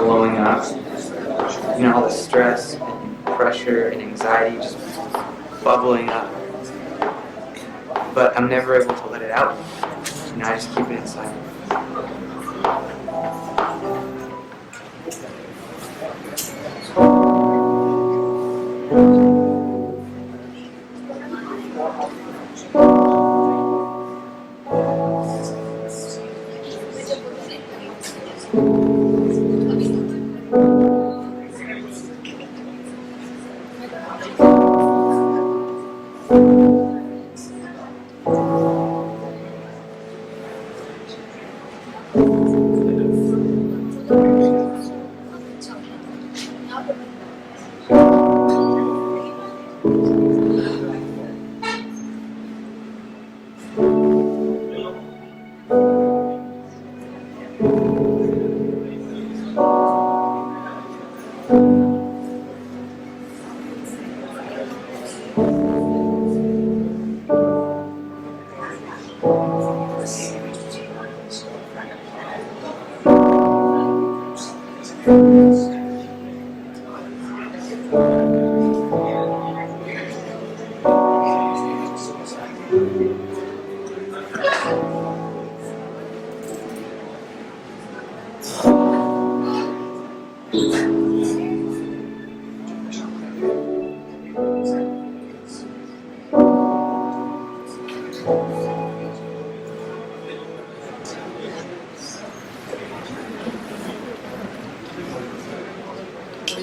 blowing up. All the stress and pressure and anxiety just bubbling up. But I'm never able to let it out. I just keep it inside.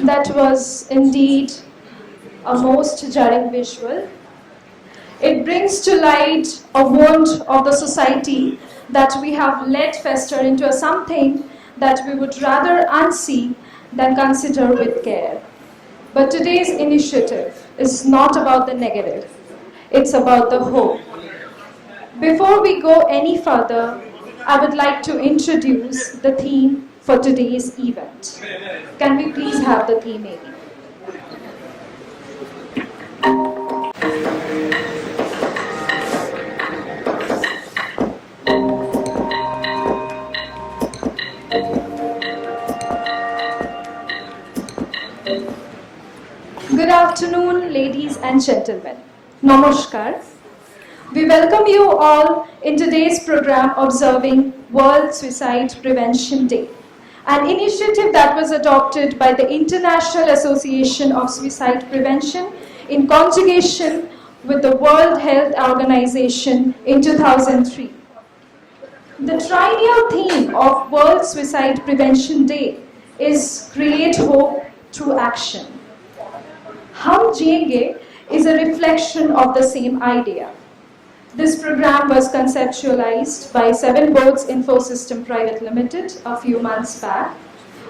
That was indeed a most jarring visual. It brings to light a wound of the society that we have let fester into something that we would rather unsee than consider with care. But today's initiative is not about the negative, it's about the hope. Before we go any further, I would like to introduce the theme for today's event. Can we please have the theme, Amy? Good afternoon, ladies and gentlemen. Namaskar. We welcome you all in today's program observing World Suicide Prevention Day, an initiative that was adopted by the International Association of Suicide Prevention in conjugation with the World Health Organization in 2003. The triennial theme of World Suicide Prevention Day is Create Hope Through Action. Hum Jiyenge is a reflection of the same idea. This program was conceptualized by Seven Boards Infosystem Private Limited a few months back,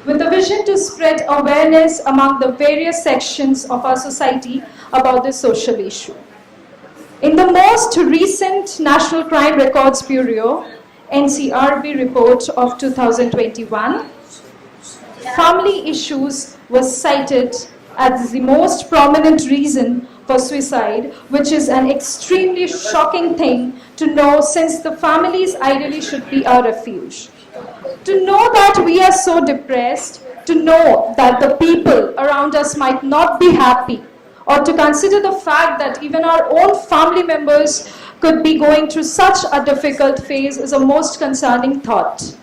with a vision to spread awareness among the various sections of our society about this social issue. In the most recent National Crime Records Bureau NCRB report of 2021, family issues was cited as the most prominent reason for suicide, which is an extremely shocking thing to know, since the families ideally should be our refuge. To know that we are so depressed, to know that the people around us might not be happy, or to consider the fact that even our own family members could be going through such a difficult phase is a most concerning thought.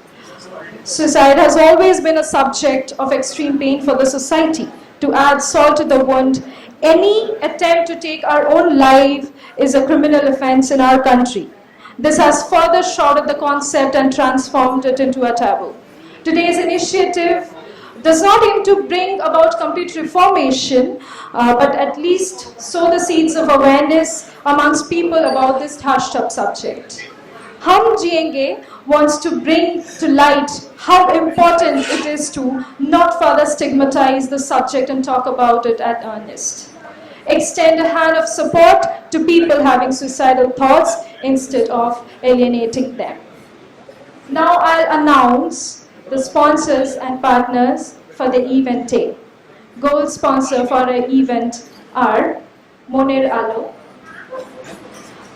Suicide has always been a subject of extreme pain for the society. To add salt to the wound, any attempt to take our own life is a criminal offense in our country. This has further shortened the concept and transformed it into a taboo. Today's initiative does not aim to bring about complete reformation, but at least sow the seeds of awareness amongst people about this hushed up subject. Hum Jiyenge wants to bring to light how important it is to not further stigmatize the subject and talk about it at earnest. Extend a hand of support to people having suicidal thoughts instead of alienating them. Now I'll announce the sponsors and partners for the event day. Gold sponsor for our event are Moner Alo,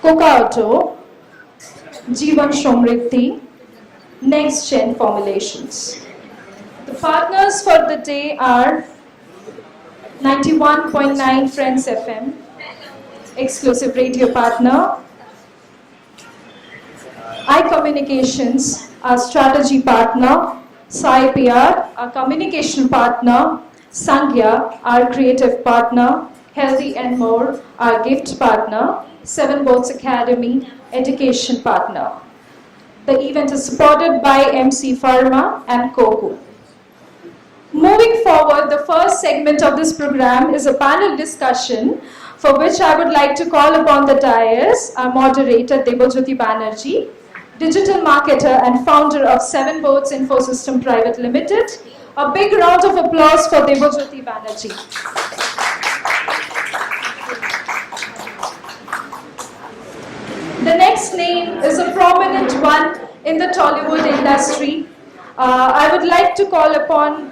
Coca Auto, Jivan Somriddhi, Next Gen Formulations. The partners for the day are 91.9 Friends FM, exclusive radio partner, iCommunications, our strategy partner, SciPR, our communication partner, Sangya, our creative partner, Healthy and More, our gift partner, Seven Boats Academy, education partner. The event is supported by MC Pharma and Coco. Moving forward, the first segment of this program is a panel discussion for which I would like to call upon the dais, our moderator Debajyoti Banerjee, digital marketer and founder of Seven Boats Infosystem Private Limited. A big round of applause for Debajyoti Banerjee. The next name is a prominent one in the Tollywood industry. I would like to call upon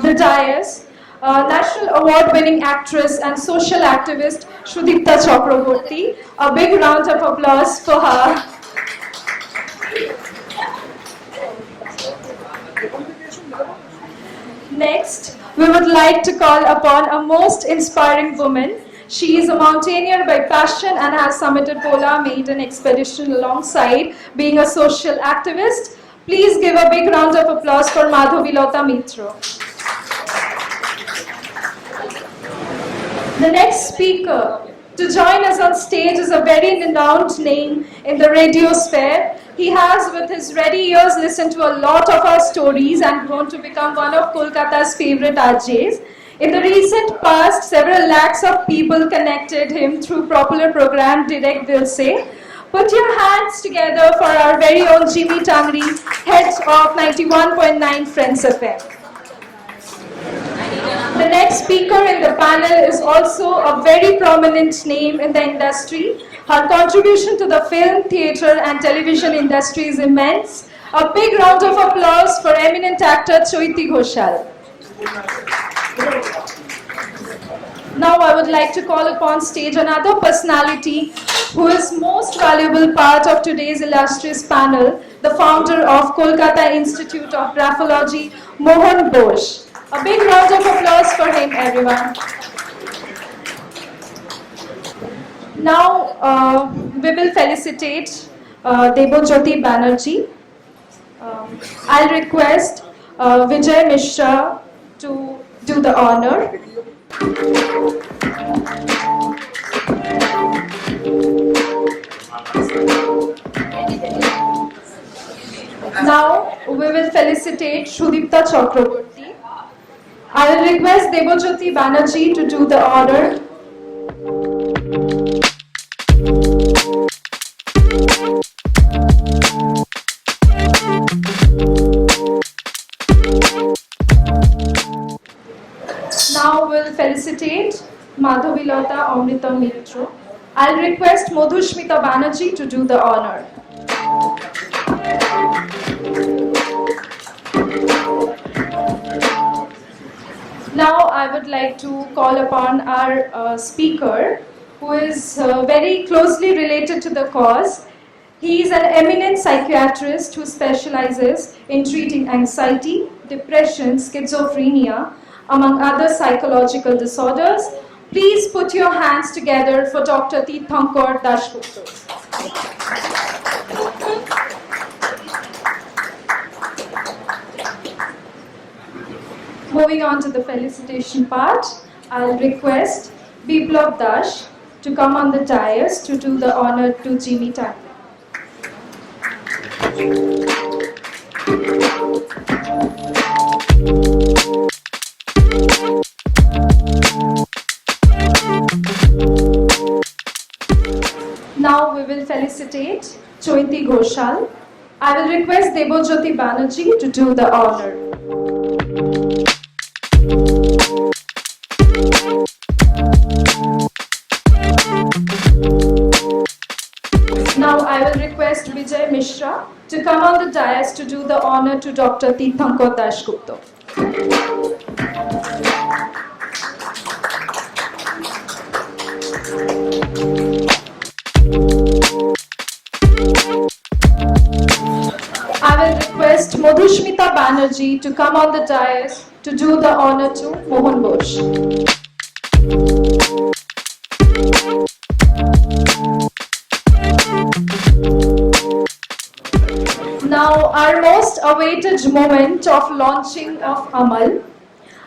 the dais, National Award-winning actress and social activist Sudipta Chakraborty. A big round of applause for her. Next, we would like to call upon a most inspiring woman. She is a mountaineer by passion and has summited polar maiden expedition alongside being a social activist. Please give a big round of applause for Madhabilata Mitra. The next speaker to join us on stage is a very renowned name in the radio sphere. He has, with his ready ears, listened to a lot of our stories and grown to become one of Kolkata's favorite RJs. In the recent past, several lakhs of people connected him through popular program Direct Dil Se. Put your hands together for our very own Jimmy Tangree, head of 91.9 Friends FM. The next speaker in the panel is also a very prominent name in the industry. Her contribution to the film, theatre and television industry is immense. A big round of applause for eminent actor Chaiti Ghoshal. Now I would like to call upon stage another personality who is most valuable part of today's illustrious panel, the founder of Kolkata Institute of Graphology, Mohon Bose. A big round of applause for him, everyone. Now we will felicitate Debajyoti Banerjee. I'll request Vijay Mishra to do the honor. Now we will felicitate Sudipta Chakraborty. I will request Debajyoti Banerjee to do the honor. Now we'll felicitate Madhabilata Amrita Mitra. I'll request Madhushmita Banerjee to do the honor. Now I would like to call upon our speaker, who is very closely related to the cause. He is an eminent psychiatrist who specializes in treating anxiety, depression, schizophrenia, among other psychological disorders. Please put your hands together for Dr. Tirthankar Dasgupta. Moving on to the felicitation part, I'll request Biplav Dash to come on the dais to do the honor to Jimmy Tangree. Now we will felicitate Chaiti Ghoshal. I will request Debajyoti Banerjee to do the honor. Now I will request Vijay Mishra to come on the dais to do the honor to Dr. Tirthankar Dasgupta. I will request request Madhabilata Banerjee to come on the dais to do the honor to Mohon Bose. Now, our most awaited moment of launching of Amal.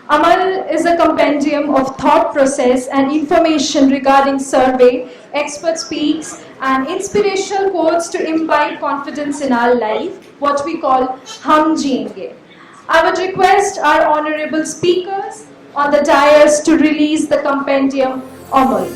Amal is a compendium of thought process and information regarding survey, expert speaks, and inspirational quotes to imbibe confidence in our life, what we call Hum Jeenge. I would request our honorable speakers on the dais to release the compendium Amal.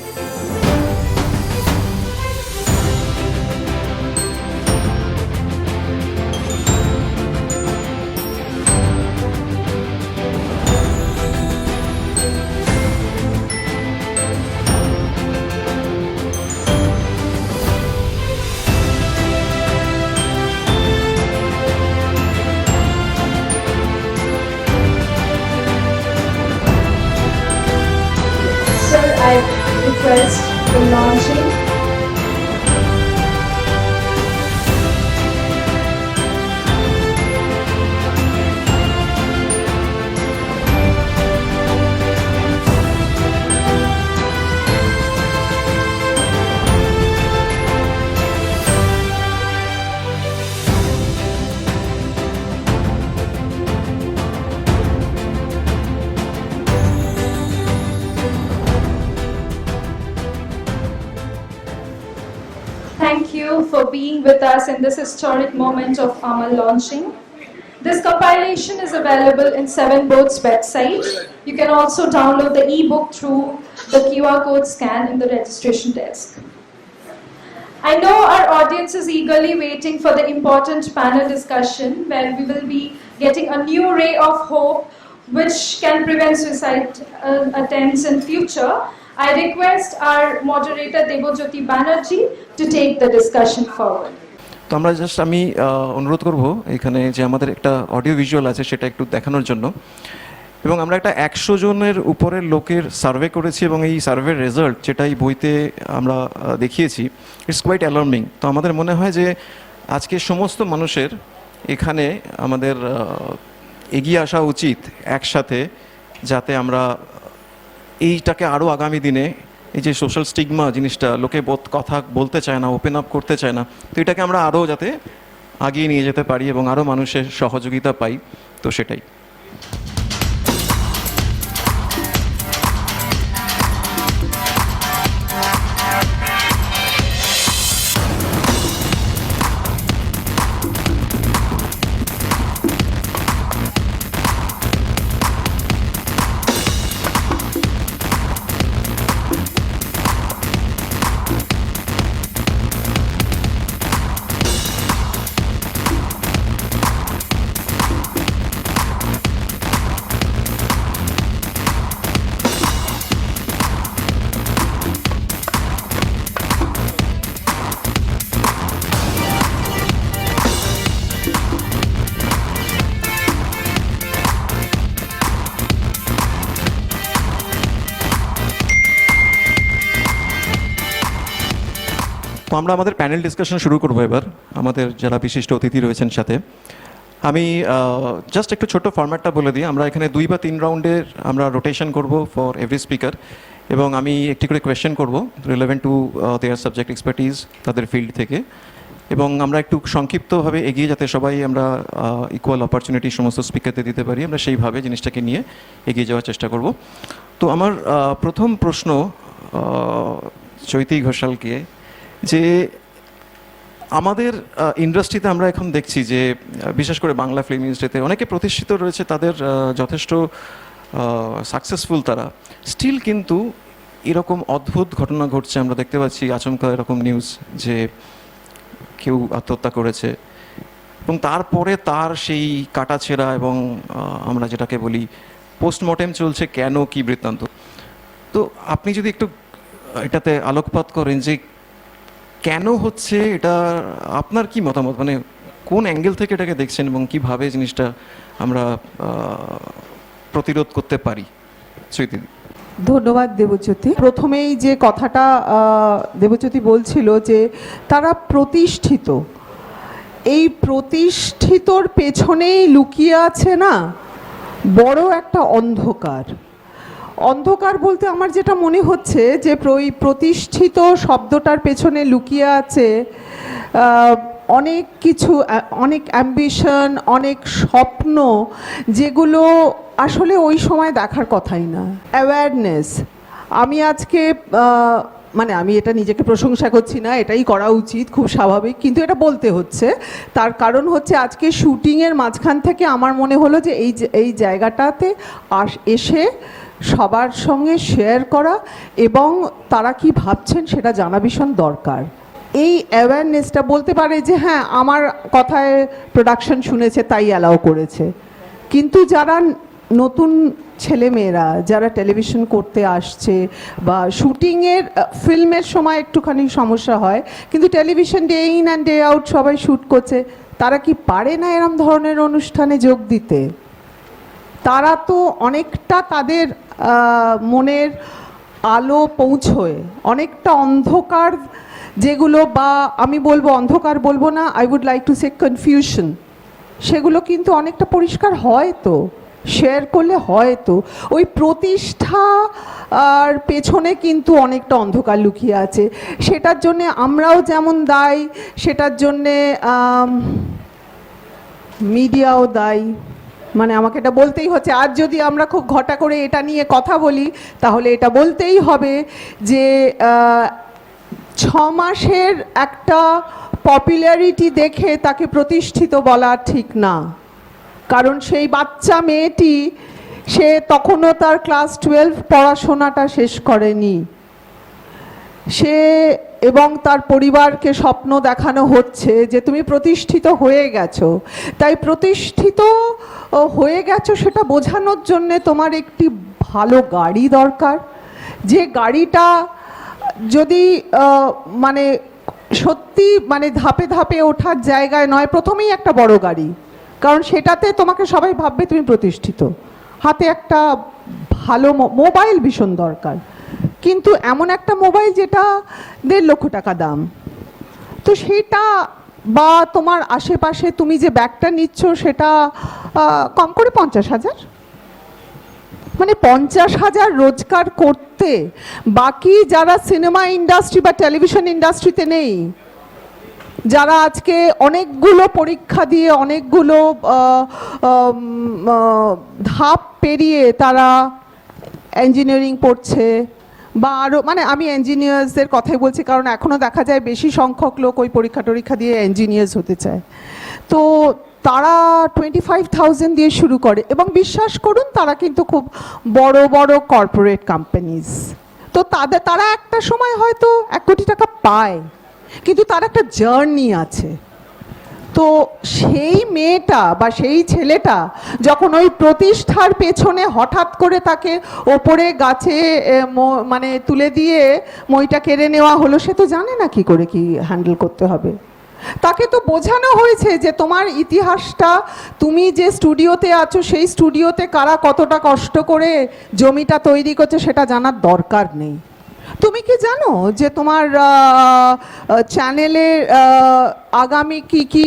I request the launching. Thank you for being with us in this historic moment of Amal launching. This compilation is available in Seven Boats website. You can also download the e-book through the QR code scan in the registration desk. I know our audience is eagerly waiting for the important panel discussion where we will be getting a new ray of hope which can prevent suicide attempts in future. I request our moderator Debajyoti Banerjee to take the discussion forward. তো আমরা just আমি অনুরোধ করব এখানে যে আমাদের একটা audio visual আছে সেটা একটু দেখানোর জন্য এবং আমরা একটা 100 জনের উপরের লোকের সার্ভে করেছি এবং এই সার্ভের রেজাল্ট যেটা এই বইতে আমরা দেখিয়েছি ইটস কোয়াইট অ্যালার্মিং। তো আমাদের মনে হয় যে আজকে সমস্ত মানুষের এখানে আমাদের এগিয়ে আসা উচিত একসাথে, যাতে আমরা এইটাকে আরও আগামী দিনে এই যে সোশ্যাল স্টিগমা জিনিসটা, লোকে কথা বলতে চায় না, ওপেন আপ করতে চায় না, তো এটাকে আমরা আরও যাতে আগিয়ে নিয়ে যেতে পারি এবং আরও মানুষের সহযোগিতা পাই, তো সেটাই। আমরা আমাদের প্যানেল ডিসকাশন শুরু করবো এবার আমাদের যারা বিশিষ্ট অতিথি রয়েছেন সাথে। আমি জাস্ট একটু ছোট ফরম্যাটটা বলে দিই। আমরা এখানে 2 বা 3 রাউন্ডের আমরা রোটেশন করব ফর এভরি স্পিকার এবং আমি একটি করে কোয়েশ্চেন করব relevant to their subject expertise, তাদের ফিল্ড থেকে, এবং আমরা একটু সংক্ষিপ্তভাবে এগিয়ে যাতে সবাই আমরা ইকুয়াল অপরচুনিটি সমস্ত স্পিকারদের দিতে পারি, আমরা সেইভাবে জিনিসটাকে নিয়ে এগিয়ে যাওয়ার চেষ্টা করব। তো আমার প্রথম প্রশ্ন চৈতি ঘোষালকে, যে আমাদের ইন্ডাস্ট্রিতে আমরা এখন দেখছি যে বিশেষ করে বাংলা ফিল্ম ইন্ডাস্ট্রিতে অনেকে প্রতিষ্ঠিত রয়েছে, তাদের যথেষ্ট সাকসেসফুল, তারা স্টিল কিন্তু এরকম অদ্ভুত ঘটনা ঘটছে। আমরা দেখতে পাচ্ছি আচমকা এরকম নিউজ যে কেউ আত্মহত্যা করেছে এবং তারপরে তার সেই কাটাছেঁড়া এবং আমরা যেটাকে বলি পোস্টমর্টেম চলছে, কেন, কি বৃত্তান্ত। তো আপনি যদি একটু এটাতে আলোকপাত করেন যে কেন হচ্ছে এটা, আপনার কি মতামত, মানে কোন অ্যাঙ্গেল থেকে এটাকে দেখছেন এবং কিভাবে জিনিসটা আমরা প্রতিরোধ করতে পারি? চৈতি। ধন্যবাদ দেবজ্যোতি। প্রথমেই যে কথাটা দেবজ্যোতি বলছিল যে তারা প্রতিষ্ঠিত, এই প্রতিষ্ঠিতর পেছনেই লুকিয়ে আছে না বড় একটা অন্ধকার। অন্ধকার বলতে আমার যেটা মনে হচ্ছে যে ওই প্রতিষ্ঠিত শব্দটার পেছনে লুকিয়ে আছে অনেক কিছু, অনেক অ্যাম্বিশন, অনেক স্বপ্ন, যেগুলো আসলে ওই সময় দেখার কথাই না। অ্যাওয়ারনেস, আমি আজকে মানে আমি এটা নিজেকে প্রশংসা করছি না, এটাই করা উচিত, খুব স্বাভাবিক, কিন্তু এটা বলতে হচ্ছে। তার কারণ হচ্ছে আজকে শুটিংয়ের মাঝখান থেকে আমার মনে হলো যে এই জায়গাটাতে এসে সবার সঙ্গে শেয়ার করা এবং তারা কি ভাবছেন সেটা জানা ভীষণ দরকার। এই অ্যাওয়ারনেসটা বলতে পারে যে হ্যাঁ আমার কথায় প্রোডাকশন শুনেছে তাই অ্যালাউ করেছে, কিন্তু যারা নতুন ছেলেমেয়েরা যারা টেলিভিশন করতে আসছে বা শুটিংয়ের ফিল্মের সময় একটুখানি সমস্যা হয়, কিন্তু television day in and day out সবাই শ্যুট করছে, তারা কি পারে না এরম ধরনের অনুষ্ঠানে যোগ দিতে? তারা তো অনেকটা তাদের মনের আলো পৌঁছয়, অনেকটা অন্ধকার যেগুলো, বা আমি বলবো অন্ধকার বলবো না, I would like to say confusion, সেগুলো কিন্তু অনেকটা পরিষ্কার হয় তো, শেয়ার করলে হয় তো। ওই প্রতিষ্ঠা আর পেছনে কিন্তু অনেকটা অন্ধকার লুকিয়ে আছে, সেটার জন্যে আমরাও যেমন দায়ী, সেটার জন্যে মিডিয়াও দায়ী। মানে আমাকে এটা বলতেই হচ্ছে, আজ যদি আমরা খুব ঘটা করে এটা নিয়ে কথা বলি তাহলে এটা বলতেই হবে যে 6 মাসের একটা পপুলারিটি দেখে তাকে প্রতিষ্ঠিত বলা ঠিক না, কারণ সেই বাচ্চা মেয়েটি সে তখনও তার ক্লাস 12 পড়াশোনাটা শেষ করেনি, সে এবং তার পরিবারকে স্বপ্ন দেখানো হচ্ছে যে তুমি প্রতিষ্ঠিত হয়ে গেছো, তাই প্রতিষ্ঠিত হয়ে গেছো সেটা বোঝানোর জন্যে তোমার একটি ভালো গাড়ি দরকার, যে গাড়িটা যদি মানে সত্যি মানে ধাপে ধাপে ওঠার জায়গায় নয়, প্রথমেই একটা বড় গাড়ি, কারণ সেটাতে তোমাকে সবাই ভাববে তুমি প্রতিষ্ঠিত। হাতে একটা ভালো মোবাইল ভীষণ দরকার, কিন্তু এমন একটা মোবাইল যেটা 1.5 লক্ষ টাকা দাম, তো সেটা বা তোমার আশেপাশে তুমি যে ব্যাগটা নিচ্ছ সেটা কম করে 50,000, মানে 50,000 রোজগার করতে বাকি যারা সিনেমা ইন্ডাস্ট্রি বা টেলিভিশন ইন্ডাস্ট্রিতে নেই, যারা আজকে অনেকগুলো পরীক্ষা দিয়ে অনেকগুলো ধাপ পেরিয়ে তারা ইঞ্জিনিয়ারিং পড়ছে বা আরও, মানে আমি ইঞ্জিনিয়ার্সদের কথাই বলছি কারণ এখনও দেখা যায় বেশি সংখ্যক লোক ওই পরীক্ষা টরীক্ষা দিয়ে ইঞ্জিনিয়ার্স হতে চায়, তো তারা 25,000 দিয়ে শুরু করে এবং বিশ্বাস করুন তারা কিন্তু খুব বড় বড় কর্পোরেট কোম্পানিজ, তো তারা একটা সময় হয়তো 1 কোটি টাকা পায়, কিন্তু তার একটা জার্নি আছে। তো সেই মেয়েটা বা সেই ছেলেটা যখন ওই প্রতিষ্ঠার পেছনে হঠাৎ করে তাকে ওপরে গাছে মানে তুলে দিয়ে মইটা কেড়ে নেওয়া হলো, সে তো জানে না কি করে কি হ্যান্ডেল করতে হবে। তাকে তো বোঝানো হয়েছে যে তোমার ইতিহাসটা, তুমি যে স্টুডিওতে আছো সেই স্টুডিওতে কারা কতটা কষ্ট করে জমিটা তৈরি করছে সেটা জানার দরকার নেই। তুমি কি জানো যে তোমার চ্যানেলে আগামী কি কি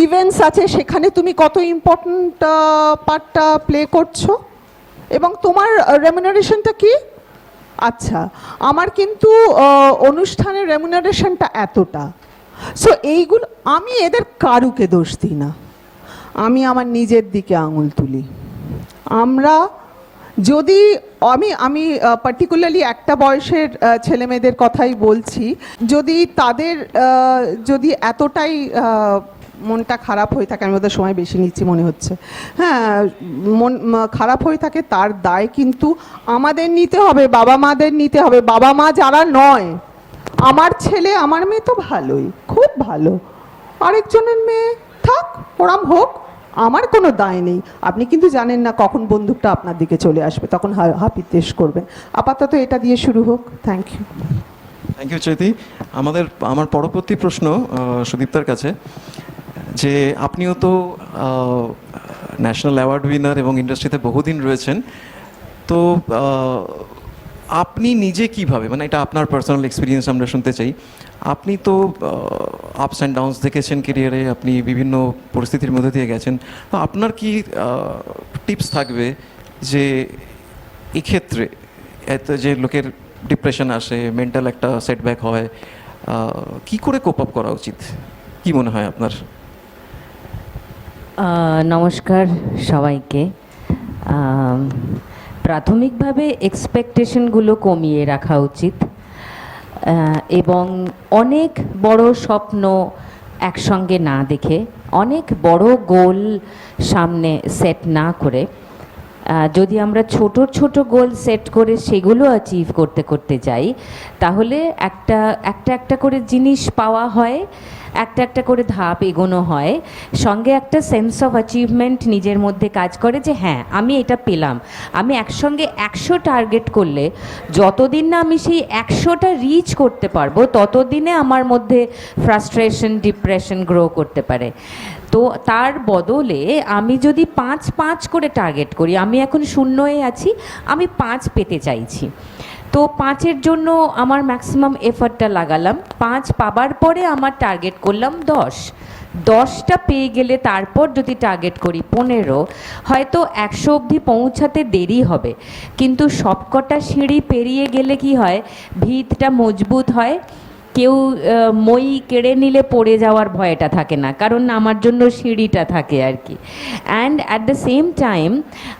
ইভেন্টস আছে, সেখানে তুমি কত ইম্পর্ট্যান্ট পার্টটা প্লে করছো এবং তোমার রেমুনারেশনটা কি? আচ্ছা, আমার কিন্তু অনুষ্ঠানের রেমুনারেশনটা এতটা। সো এইগুলো আমি এদের কারুকে দোষ দিই না, আমি আমার নিজের দিকে আঙুল তুলি। আমরা যদি আমি পার্টিকুলারলি একটা বয়সের ছেলেমেয়েদের কথাই বলছি, যদি তাদের যদি এতটাই মনটা খারাপ হয়ে থাকে, আমি ওদের সময় বেশি নিচ্ছি মনে হচ্ছে, হ্যাঁ মন খারাপ হয়ে থাকে, তার দায় কিন্তু আমাদের নিতে হবে, বাবা মাদের নিতে হবে। বাবা মা যারা নয়, আমার ছেলে আমার মেয়ে তো ভালোই, খুব ভালো, আরেকজনের মেয়ে থাক ওরম হোক, আমার কোনো দায় নেই। আপনি কিন্তু জানেন না কখন বন্দুকটা আপনার দিকে চলে আসবে, তখন হাপিতেশ করবেন। আপাতত এটা দিয়ে শুরু হোক। Thank you. Thank you Chaiti. আমার পরবর্তী প্রশ্ন সুদীপ্তার কাছে, যে আপনিও তো ন্যাশনাল অ্যাওয়ার্ড উইনার এবং ইন্ডাস্ট্রিতে বহুদিন রয়েছেন, তো আপনি নিজে কিভাবে, মানে এটা আপনার পার্সোনাল এক্সপিরিয়েন্স আমরা শুনতে চাই, আপনি তো আপস অ্যান্ড ডাউনস দেখেছেন কেরিয়ারে, আপনি বিভিন্ন পরিস্থিতির মধ্যে দিয়ে গেছেন, তো আপনার কি টিপস থাকবে যে এক্ষেত্রে এত যে লোকের ডিপ্রেশন আসে, মেন্টাল একটা সেটব্যাক হয়, কি করে কোপ আপ করা উচিত, কি মনে হয় আপনার? নমস্কার সবাইকে। প্রাথমিকভাবে এক্সপেকটেশনগুলো কমিয়ে রাখা উচিত এবং অনেক বড় স্বপ্ন একসঙ্গে না দেখে, অনেক বড় গোল সামনে সেট না করে, যদি আমরা ছোট ছোট গোল সেট করে সেগুলো অ্যাচিভ করতে করতে যাই, তাহলে একটা একটা করে জিনিস পাওয়া হয়, একটা করে ধাপ এগোনো হয়, সঙ্গে একটা সেন্স অফ অ্যাচিভমেন্ট নিজের মধ্যে কাজ করে যে হ্যাঁ আমি এটা পেলাম। আমি একসঙ্গে 100 টার্গেট করলে যতদিন না আমি সেই 100টা রিচ করতে পারবো, ততদিনে আমার মধ্যে ফ্রাস্ট্রেশন, ডিপ্রেশন গ্রো করতে পারে। তো তার বদলে আমি যদি 5 করে টার্গেট করি, আমি এখন 0-এ আছি, আমি 5 পেতে চাইছি, তো 5-এর জন্য আমার ম্যাক্সিমাম এফর্টটা লাগালাম, 5 পাবার পরে আমার টার্গেট করলাম 10টা পেয়ে গেলে তারপর যদি টার্গেট করি 15, হয়তো 100 অবধি পৌঁছাতে দেরি হবে, কিন্তু সবকটা সিঁড়ি পেরিয়ে গেলে কি হয়, ভিতটা মজবুত হয়, কেউ মই কেড়ে নিলে পড়ে যাওয়ার ভয়টা থাকে না, কারণ আমার জন্য সিঁড়িটা থাকে আর কি। And at the same time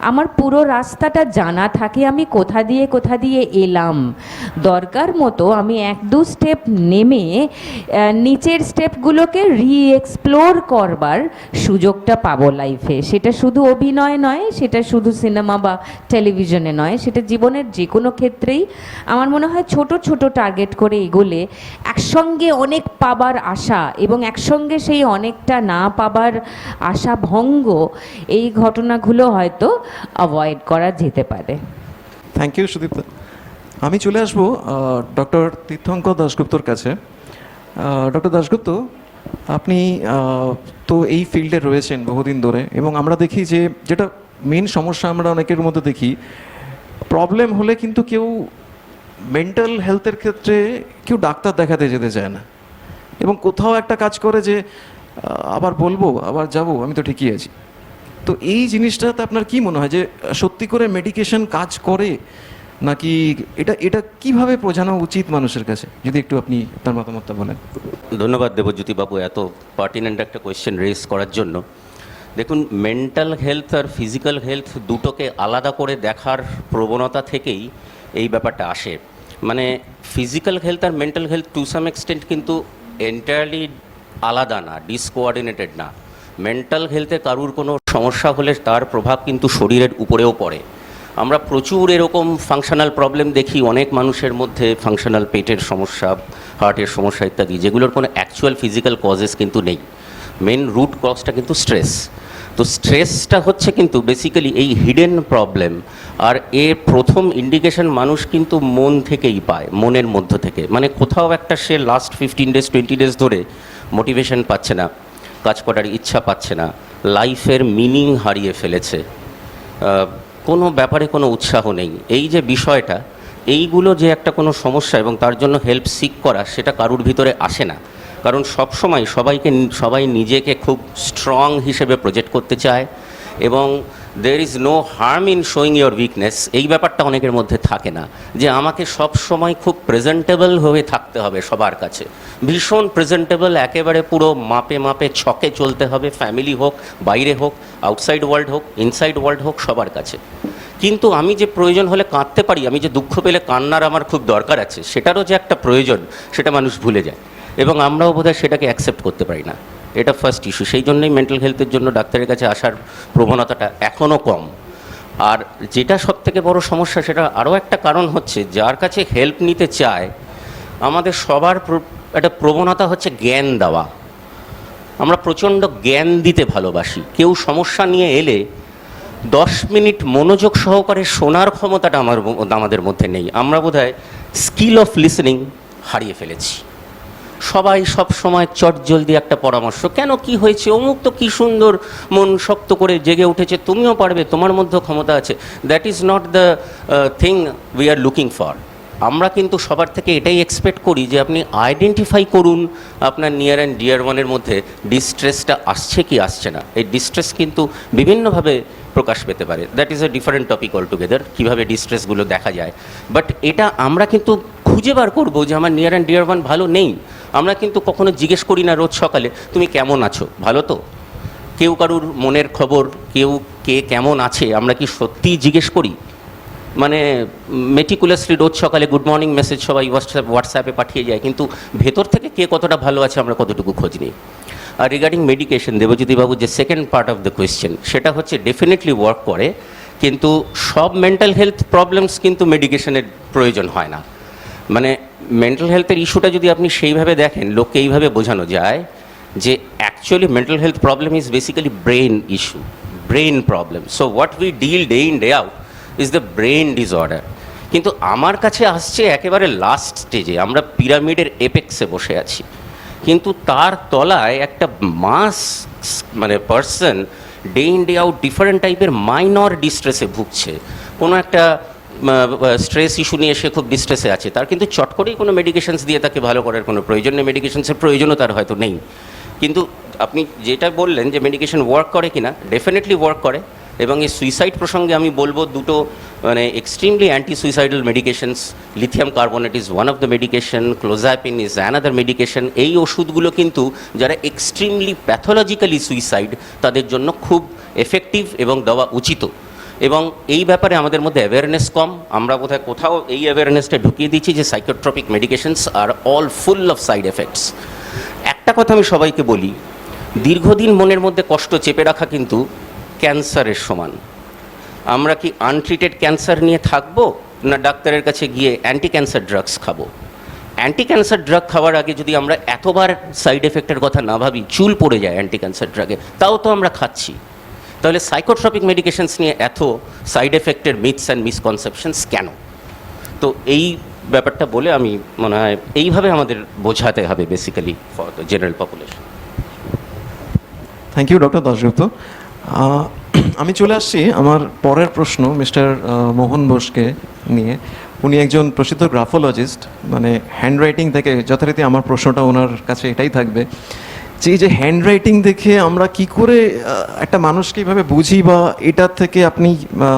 আমার পুরো রাস্তাটা জানা থাকে, আমি কোথা দিয়ে এলাম, দরকার মতো আমি 1-2 স্টেপ নেমে নিচের স্টেপগুলোকে এক্সপ্লোর করবার সুযোগটা পাবো লাইফে। সেটা শুধু অভিনয় নয়, সেটা শুধু সিনেমা বা টেলিভিশনে নয়, সেটা জীবনের যে কোনো ক্ষেত্রেই আমার মনে হয় ছোট ছোট টার্গেট করে এগোলে একসঙ্গে অনেক পাবার আশা এবং একসঙ্গে সেই অনেকটা না পাবার আশা ভঙ্গ, এই ঘটনাগুলো হয়তো অ্যাভয়েড করা যেতে পারে। Thank you Sudipta. আমি চলে আসবো ডক্টর তীর্থঙ্কর দাশগুপ্তর কাছে। ডক্টর দাশগুপ্ত, আপনি তো এই ফিল্ডে রয়েছেন বহুদিন ধরে, এবং আমরা দেখি যে যেটা মেন সমস্যা আমরা অনেকের মধ্যে দেখি, প্রবলেম হলে কিন্তু কেউ মেন্টাল হেলথের ক্ষেত্রে কেউ ডাক্তার দেখাতে যেতে চায় না, এবং কোথাও একটা কাজ করে যে আবার বলবো, আবার যাব, আমি তো ঠিকই আছি। তো এই জিনিসটাতে আপনার কি মনে হয় যে সত্যি করে মেডিকেশন কাজ করে, নাকি এটা কিভাবে বোঝানো উচিত মানুষের কাছে, যদি একটু আপনি তার মতামতটা বলেন। ধন্যবাদ দেবজ্যোতি বাবু এত পার্টিনেন্ট একটা কোয়েশ্চেন রেজ করার জন্য। দেখুন, মেন্টাল হেলথ আর ফিজিক্যাল হেলথ দুটোকে আলাদা করে দেখার প্রবণতা থেকেই এই ব্যাপারটা আসে। মানে ফিজিক্যাল হেলথ আর mental health to some extent কিন্তু এন্টায়ারলি আলাদা না, ডিসকোঅর্ডিনেটেড না। মেন্টাল হেলথে কারুর কোনো সমস্যা হলে তার প্রভাব কিন্তু শরীরের উপরেও পড়ে। আমরা প্রচুর এরকম ফাংশনাল প্রবলেম দেখি অনেক মানুষের মধ্যে, ফাংশনাল পেটের সমস্যা, হার্টের সমস্যা ইত্যাদি, যেগুলোর কোনো অ্যাকচুয়াল ফিজিক্যাল কজেস কিন্তু নেই। মেন রুট কজটা কিন্তু স্ট্রেস। তো স্ট্রেসটা হচ্ছে কিন্তু বেসিক্যালি এই হিডেন প্রবলেম, আর এর প্রথম ইন্ডিকেশন মানুষ কিন্তু মন থেকেই পায়, মনের মধ্য থেকে। মানে কোথাও একটা সে লাস্ট 15 days 20 days ধরে মোটিভেশন পাচ্ছে না, কাজ করার ইচ্ছা পাচ্ছে না, লাইফের মিনিং হারিয়ে ফেলেছে, কোনো ব্যাপারে কোনো উৎসাহ নেই। এই যে বিষয়টা, এইগুলো যে একটা কোনো সমস্যা এবং তার জন্য হেল্প সিক করা, সেটা কারুর ভিতরে আসে না। কারণ সবসময় সবাই নিজেকে খুব স্ট্রং হিসেবে প্রজেক্ট করতে চায়, এবং there is no harm in showing your weakness, এই ব্যাপারটা অনেকের মধ্যে থাকে না, যে আমাকে সব সময় খুব প্রেজেন্টেবল হয়ে থাকতে হবে সবার কাছে, ভীষণ প্রেজেন্টেবল, একেবারে পুরো মাপে মাপে ছকে চলতে হবে, ফ্যামিলি হোক, বাইরে হোক, আউটসাইড ওয়ার্ল্ড হোক, ইনসাইড ওয়ার্ল্ড হোক, সবার কাছে। কিন্তু আমি যে প্রয়োজন হলে কাঁদতে পারি, আমি যে দুঃখ পেলে কান্নার আমার খুব দরকার আছে, সেটারও যে একটা প্রয়োজন, সেটা মানুষ ভুলে যায়, এবং আমরাও বোধহয় সেটাকে অ্যাকসেপ্ট করতে পারি না। এটা ফার্স্ট ইস্যু। সেই জন্যই মেন্টাল হেলথের জন্য ডাক্তারের কাছে আসার প্রবণতাটা এখনও কম। আর যেটা সবথেকে বড় সমস্যা, সেটা আরও একটা কারণ হচ্ছে, যার কাছে হেল্প নিতে চায়, আমাদের সবার একটা প্রবণতা হচ্ছে জ্ঞান দেওয়া। আমরা প্রচণ্ড জ্ঞান দিতে ভালোবাসি। কেউ সমস্যা নিয়ে এলে 10 মিনিট মনোযোগ সহকারে শোনার ক্ষমতাটা আমাদের মধ্যে নেই। আমরা বোধহয় স্কিল অফ লিসেনিং হারিয়ে ফেলেছি। সবাই সব সময় চটজলদি একটা পরামর্শ, কেন কি হয়েছে, অমুক তো কী সুন্দর মন শক্ত করে জেগে উঠেছে, তুমিও পারবে, তোমার মধ্যেও ক্ষমতা আছে। That is not the thing we are looking for. আমরা কিন্তু সবার থেকে এটাই এক্সপেক্ট করি যে আপনি আইডেন্টিফাই করুন আপনার নিয়ার অ্যান্ড ডিয়ার ওয়ানের মধ্যে ডিস্ট্রেসটা আসছে কি আসছে না। এই ডিস্ট্রেস কিন্তু বিভিন্নভাবে প্রকাশ পেতে পারে, that is a different topic all together, কীভাবে ডিস্ট্রেসগুলো দেখা যায়। বাট এটা আমরা কিন্তু খুঁজে বার করবো যে আমার নিয়ার অ্যান্ড ডিয়ার ওয়ান ভালো নেই। আমরা কিন্তু কখনো জিজ্ঞেস করি না রোজ সকালে তুমি কেমন আছো, ভালো তো? কেউ কারুর মনের খবর, কে কেমন আছে আমরা কি সত্যিই জিজ্ঞেস করি? মানে মেটিকুলাসলি রোজ সকালে গুড মর্নিং মেসেজ সবাই হোয়াটসঅ্যাপে পাঠিয়ে যায়, কিন্তু ভেতর থেকে কে কতটা ভালো আছে আমরা কতটুকু খোঁজ নিই। আর রিগার্ডিং মেডিকেশন, দেবজ্যোতিবাবু যে second part of the question, সেটা হচ্ছে ডেফিনেটলি ওয়ার্ক করে, কিন্তু সব মেন্টাল হেলথ প্রবলেমস কিন্তু মেডিকেশনের প্রয়োজন হয় না। মানে মেন্টাল হেলথের ইস্যুটা যদি আপনি সেইভাবে দেখেন, লোককে এইভাবে বোঝানো যায় যে actually mental health problem is basically brain issue, brain problem. So what we deal day in day out is the brain disorder. কিন্তু আমার কাছে আসছে একেবারে লাস্ট স্টেজে, আমরা পিরামিডের এপেক্সে বসে আছি, কিন্তু তার তলায় একটা মাস মানে person day in day out different টাইপের মাইনর ডিস্ট্রেসে ভুগছে। কোনো একটা স্ট্রেস ইস্যু নিয়ে সে খুব ডিস্ট্রেসে আছে, তার কিন্তু চট করেই কোনো মেডিকেশনস দিয়ে তাকে ভালো করার কোনো প্রয়োজন নেই, মেডিকেশনসের প্রয়োজনও তার হয়তো নেই। কিন্তু আপনি যেটা বললেন যে মেডিকেশন ওয়ার্ক করে কিনা, ডেফিনেটলি ওয়ার্ক করে। এবং এই সুইসাইড প্রসঙ্গে আমি বলবো দুটো মানে extremely anti suicidal medications, lithium carbonate is one of the medication, clozapine is another medication. এই ওষুধগুলো কিন্তু যারা এক্সট্রিমলি প্যাথোলজিক্যালি সুইসাইড তাদের জন্য খুব এফেক্টিভ এবং দেওয়া উচিত। এবং এই ব্যাপারে আমাদের মধ্যে অ্যাওয়ারনেস কম, আমরা বোধহয় কোথাও এই অ্যাওয়ারনেসটা ঢুকিয়ে দিচ্ছি যে সাইকোট্রপিক মেডিকেশনস আর all full of side effects. একটা কথা আমি সবাইকে বলি, দীর্ঘদিন মনের মধ্যে কষ্ট চেপে রাখা কিন্তু ক্যান্সারের সমান। আমরা কি আনট্রিটেড ক্যান্সার নিয়ে থাকবো, না ডাক্তারের কাছে গিয়ে অ্যান্টি ক্যান্সার ড্রাগস খাবো? অ্যান্টি ক্যান্সার ড্রাগ খাওয়ার আগে যদি আমরা এতবার সাইড এফেক্টের কথা না ভাবি, চুল পড়ে যায় অ্যান্টি ক্যান্সার ড্রাগে, তাও তো আমরা খাচ্ছি। তাহলে সাইকোট্রপিক মেডিকেশনস নিয়ে এত সাইড এফেক্টের মিথস অ্যান্ড মিসকনসেপশনস কেন? তো এই ব্যাপারটা বলে আমি মনে হয় এইভাবে আমাদের বোঝাতে হবে basically for the general population. Thank you doctor Dasgupta. আমি চলে আসছি আমার পরের প্রশ্ন মিস্টার মোহন বোসকে নিয়ে। উনি একজন প্রসিদ্ধ গ্রাফোলজিস্ট, মানে হ্যান্ডরাইটিং থেকে যথারীতি আমার প্রশ্নটা ওনার কাছে এটাই থাকবে যে এই যে হ্যান্ডরাইটিং দেখে আমরা কি করে একটা মানুষকে কীভাবে বুঝি, বা এটার থেকে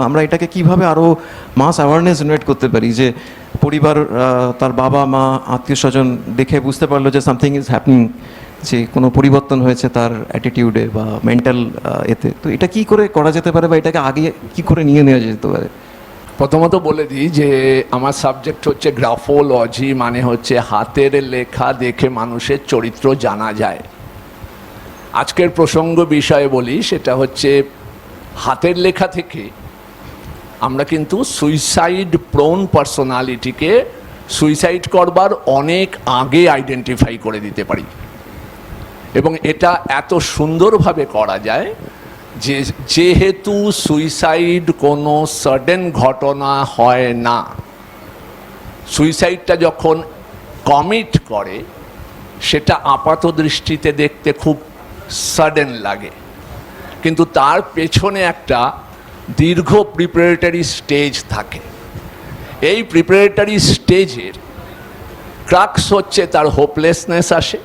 আমরা এটাকে কিভাবে আরও মাস অ্যাওয়ারনেস জেনারেট করতে পারি, যে পরিবার তার বাবা মা আত্মীয় স্বজন দেখে বুঝতে পারলো যে সামথিং ইজ হ্যাপনিং, যে কোনো পরিবর্তন হয়েছে তার অ্যাটিটিউডে বা মেন্টাল এতে। তো এটা কি করে করা যেতে পারে, বা এটাকে আগে কি করে নিয়ে নেওয়া যেতে পারে? প্রথমত বলে দিই যে আমার সাবজেক্ট হচ্ছে গ্রাফোলজি, মানে হচ্ছে হাতের লেখা দেখে মানুষের চরিত্র জানা যায়। আজকের প্রসঙ্গ বিষয়ে বলি, সেটা হচ্ছে হাতের লেখা থেকে আমরা কিন্তু সুইসাইড প্রোন পার্সোনালিটিকে সুইসাইড করবার অনেক আগে আইডেন্টিফাই করে দিতে পারি। এবং এটা এত সুন্দরভাবে করা যায় যে যেহেতু সুইসাইড কোনো সাডেন ঘটনা হয় না, সুইসাইডটা যখন কমিট করে সেটা আপাত দৃষ্টিতে দেখতে খুব সাডেন লাগে, কিন্তু তার পেছনে একটা দীর্ঘ প্রিপারেটরি স্টেজ থাকে। এই প্রিপারেটরি স্টেজের ক্রাক্স হচ্ছে তার হোপলেসনেস আসে,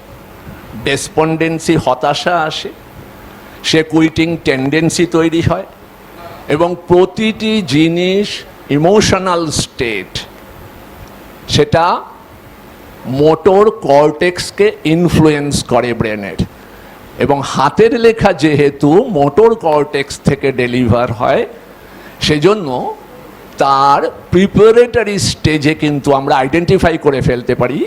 ডেসপন্ডেন্সি হতাশা আসে, সে কুইটিং টেন্ডেন্সি তৈরি হয়, এবং প্রতিটি জিনিস ইমোশনাল স্টেট সেটা মোটর কর্টেক্সকে ইনফ্লুয়েন্স করে ব্রেনের। এবং হাতের লেখা যেহেতু মোটর কর্টেক্স থেকে ডেলিভার হয়, সেজন্য তার প্রিপারেটরি স্টেজে কিন্তু আমরা আইডেন্টিফাই করে ফেলতে পারি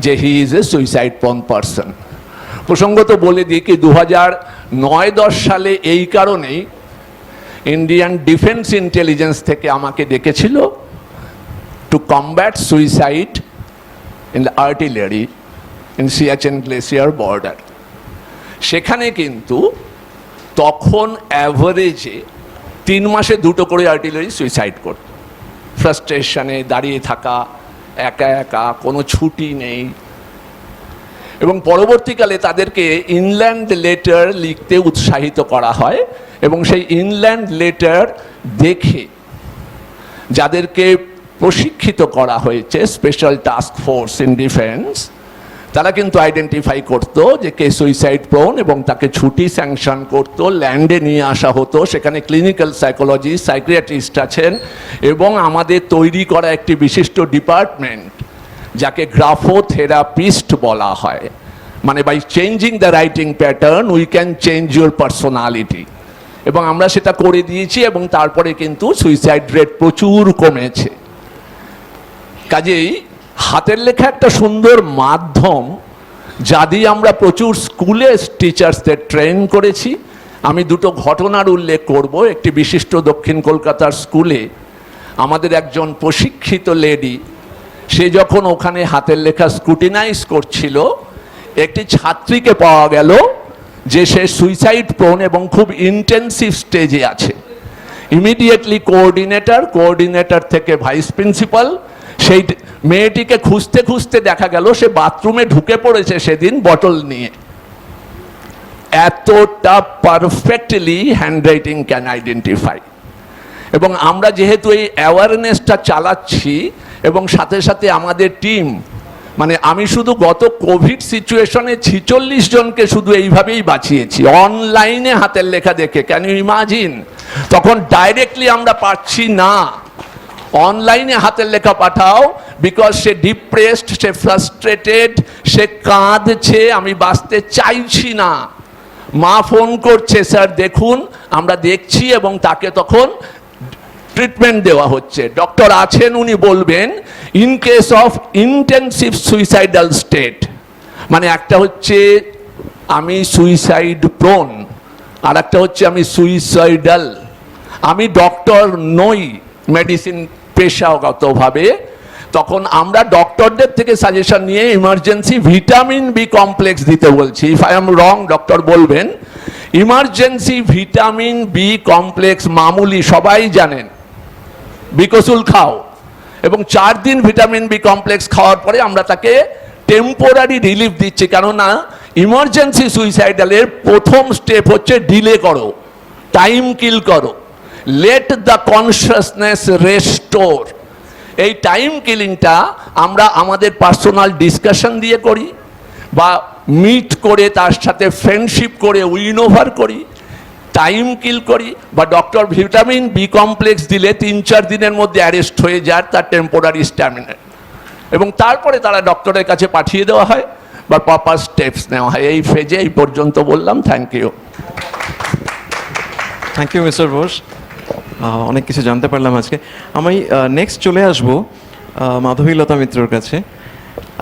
যে he is a suicide prone person. প্রসঙ্গত বলে দিই কি 2009-10 সালে এই কারণেই ইন্ডিয়ান ডিফেন্স ইন্টেলিজেন্স থেকে আমাকে ডেকেছিল two combat suicide in the artillery in Siachen glacier border. সেখানে কিন্তু তখন অ্যাভারেজে 3 মাসে 2টো করে আর্টিলারি সুইসাইড করত। ফ্রাস্ট্রেশনে দাঁড়িয়ে থাকা, একা একা, কোনো ছুটি নেই। এবং পরবর্তীকালে তাদেরকে ইনল্যান্ড লেটার লিখতে উৎসাহিত করা হয় এবং সেই ইনল্যান্ড লেটার দেখে যাদেরকে প্রশিক্ষিত করা হয়েছে special task force in defence, তারা কিন্তু আইডেন্টিফাই করতো যে কে সুইসাইড প্রোন এবং তাকে ছুটি স্যাংশন করতো, ল্যান্ডে নিয়ে আসা হতো, সেখানে ক্লিনিক্যাল সাইকোলজিস্ট, সাইকিয়াট্রিস্ট আছেন এবং আমাদের তৈরি করা একটি বিশিষ্ট ডিপার্টমেন্ট যাকে গ্রাফোথেরাপিস্ট বলা হয়, মানে by changing the writing pattern we can change your personality, এবং আমরা সেটা করে দিয়েছি এবং তারপরে কিন্তু সুইসাইড রেট প্রচুর কমেছে। কাজেই হাতের লেখা একটা সুন্দর মাধ্যম, যা দিয়ে আমরা প্রচুর স্কুলে টিচার্সদের ট্রেন করেছি। আমি দুটো ঘটনার উল্লেখ করব। একটি বিশিষ্ট দক্ষিণ কলকাতার স্কুলে আমাদের একজন প্রশিক্ষিত লেডি, সে যখন ওখানে হাতের লেখা স্ক্রুটিনাইজ করছিল, একটি ছাত্রীকে পাওয়া গেল যে সে সুইসাইড প্রোন এবং খুব ইন্টেন্সিভ স্টেজে আছে। ইমিডিয়েটলি কোঅর্ডিনেটর থেকে ভাইস প্রিন্সিপাল সেই মেয়েটিকে খুঁজতে খুঁজতে দেখা গেল সে বাথরুমে ঢুকে পড়েছে সেদিন বটল নিয়ে। এতটা পারফেক্টলি হ্যান্ডরাইটিং ক্যান আইডেন্টিফাই। এবং আমরা যেহেতু এই অ্যাওয়ারনেসটা চালাচ্ছি এবং সাথে সাথে আমাদের টিম, মানে আমি শুধু গত কোভিড সিচুয়েশনে 46 জনকে শুধু এইভাবেই বাঁচিয়েছি অনলাইনে হাতের লেখা দেখে। Can you imagine? তখন ডাইরেক্টলি আমরা পাচ্ছি না, অনলাইনে হাতের লেখা পাঠাও, বিকজ সে ডিপ্রেসড, সে ফ্রাস্ট্রেটেড, সে কাঁদছে, আমি বাঁচতে চাইছি না। মা ফোন করছে, স্যার দেখুন, আমরা দেখছি, এবং তাকে তখন ট্রিটমেন্ট দেওয়া হচ্ছে। ডক্টর আছেন, উনি বলবেন in case of intensive suicidal state, মানে একটা হচ্ছে আমি সুইসাইড প্রোন, আর একটা হচ্ছে আমি সুইসাইডাল। আমি ডক্টর নই মেডিসিন পেশাগতভাবে, তখন আমরা ডক্টরদের থেকে সাজেশন নিয়ে ইমার্জেন্সি ভিটামিন বি কমপ্লেক্স দিতে বলছি। If I am wrong doctor বলবেন। ইমার্জেন্সি ভিটামিন বি কমপ্লেক্স মামুলি সবাই জানেন, বিকসুল খাও, এবং 4 দিন ভিটামিন বি কমপ্লেক্স খাওয়ার পরে আমরা তাকে টেম্পোরারি রিলিফ দিচ্ছি। কেননা ইমার্জেন্সি সুইসাইডালের প্রথম স্টেপ হচ্ছে ডিলে করো, টাইম কিল করো, লেট দ্য কনসিয়াসনেস রেস্টোর। এই টাইম কিলিংটা আমরা আমাদের পার্সোনাল ডিসকাশন দিয়ে করি, বা মিট করে তার সাথে ফ্রেন্ডশিপ করে উইন ওভার করি, টাইম কিল করি, বা ডক্টর ভিটামিন বি কমপ্লেক্স দিলে 3-4 দিনের মধ্যে অ্যারেস্ট হয়ে যায় তার টেম্পোরারি স্ট্যামিনা, এবং তারপরে তারা ডক্টরের কাছে পাঠিয়ে দেওয়া হয় বা প্রপার স্টেপস নেওয়া হয়। এই ফেজে এই পর্যন্ত বললাম। Thank you. Thank you mister Bose, অনেক কিছু জানতে পারলাম আজকে। আমি নেক্সট চলে আসবো মাধবীলতা মিত্রর কাছে।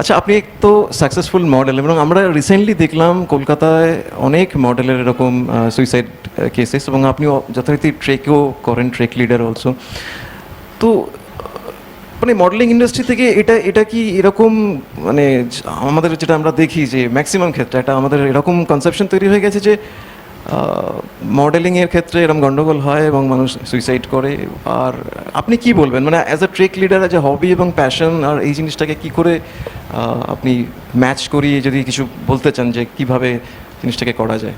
আচ্ছা, আপনি তো সাকসেসফুল মডেল, এবং আমরা রিসেন্টলি দেখলাম কলকাতায় অনেক মডেলের এরকম সুইসাইড কেসেস, এবং আপনিও যথারীতি ট্রেকও করেন, ট্রেক লিডার অলসো। তো মানে মডেলিং ইন্ডাস্ট্রি থেকে এটা কি এরকম, মানে আমাদের যেটা আমরা দেখি যে ম্যাক্সিমাম ক্ষেত্রে একটা আমাদের এরকম কনসেপশন তৈরি হয়ে গেছে যে মডেলিংয়ের ক্ষেত্রে এরকম গন্ডগোল হয় এবং মানুষ সুইসাইড করে। আর আপনি কি বলবেন, মানে as a trek leader, as a hobby এবং প্যাশন, আর এই জিনিসটাকে কি করে আপনি ম্যাচ করিয়ে যদি কিছু বলতে চান যে কিভাবে জিনিসটাকে করা যায়?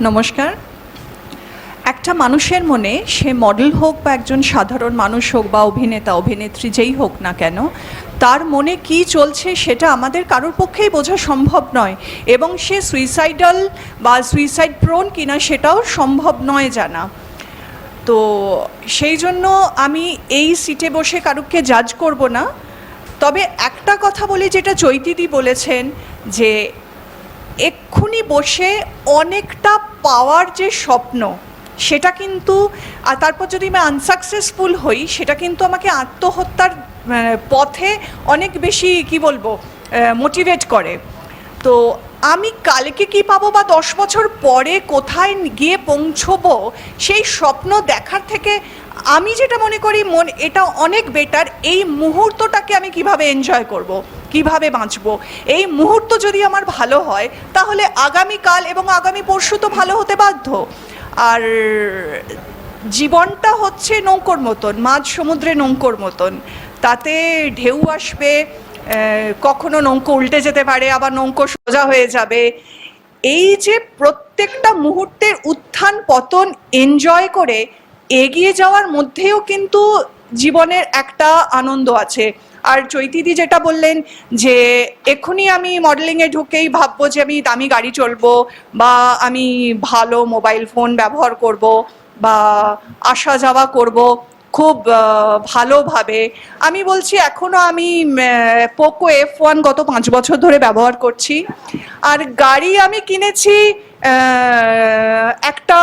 নমস্কার। একটা মানুষের মনে, সে মডেল হোক বা একজন সাধারণ মানুষ হোক বা অভিনেতা অভিনেত্রী যেই হোক না কেন, তার মনে কি চলছে সেটা আমাদের কারোর পক্ষেই বোঝা সম্ভব নয়, এবং সে সুইসাইডাল বা সুইসাইড প্রোন কিনা সেটাও সম্ভব নয় জানা। তো সেই জন্য আমি এই সিটে বসে কারুকে জাজ করব না। তবে একটা কথা বলি, যেটা চৈতিদি বলেছেন, যে এক্ষুনি বসে অনেকটা পাওয়ার যে স্বপ্ন, সেটা কিন্তু, আর তারপর যদি আমি আনসাকসেসফুল হই, সেটা কিন্তু আমাকে আত্মহত্যার পথে অনেক বেশি কি বলবো মোটিভেট করে। তো আমি কালকে কি পাবো বা 10 বছর পরে কোথায় গিয়ে পৌঁছবো, সেই স্বপ্ন দেখার থেকে আমি যেটা মনে করি এটা অনেক বেটার এই মুহূর্তটাকে আমি কিভাবে এনজয় করব, কিভাবে বাঁচবো। এই মুহূর্ত যদি আমার ভালো হয়, তাহলে আগামীকাল এবং আগামী পরশু তো ভালো হতে বাধ্য। আর জীবনটা হচ্ছে নৌকোর মতন, মাঝ সমুদ্রে নৌকোর মতন, তাতে ঢেউ আসবে, কখনো নৌকো উল্টে যেতে পারে, আবার নৌকো সোজা হয়ে যাবে। এই যে প্রত্যেকটা মুহূর্তের উত্থান পতন এনজয় করে এগিয়ে যাওয়ার মধ্যেও কিন্তু জীবনের একটা আনন্দ আছে। আর চৈতিদি যেটা বললেন যে এক্ষুনি আমি মডেলিংয়ে ঢুকেই ভাববো যে আমি দামি গাড়ি চলবো, বা আমি ভালো মোবাইল ফোন ব্যবহার করব, বা আসা যাওয়া করব খুব ভালোভাবে। আমি বলছি এখনো আমি পোকো F1 গত 5 বছর ধরে ব্যবহার করছি। আর গাড়ি আমি কিনেছি একটা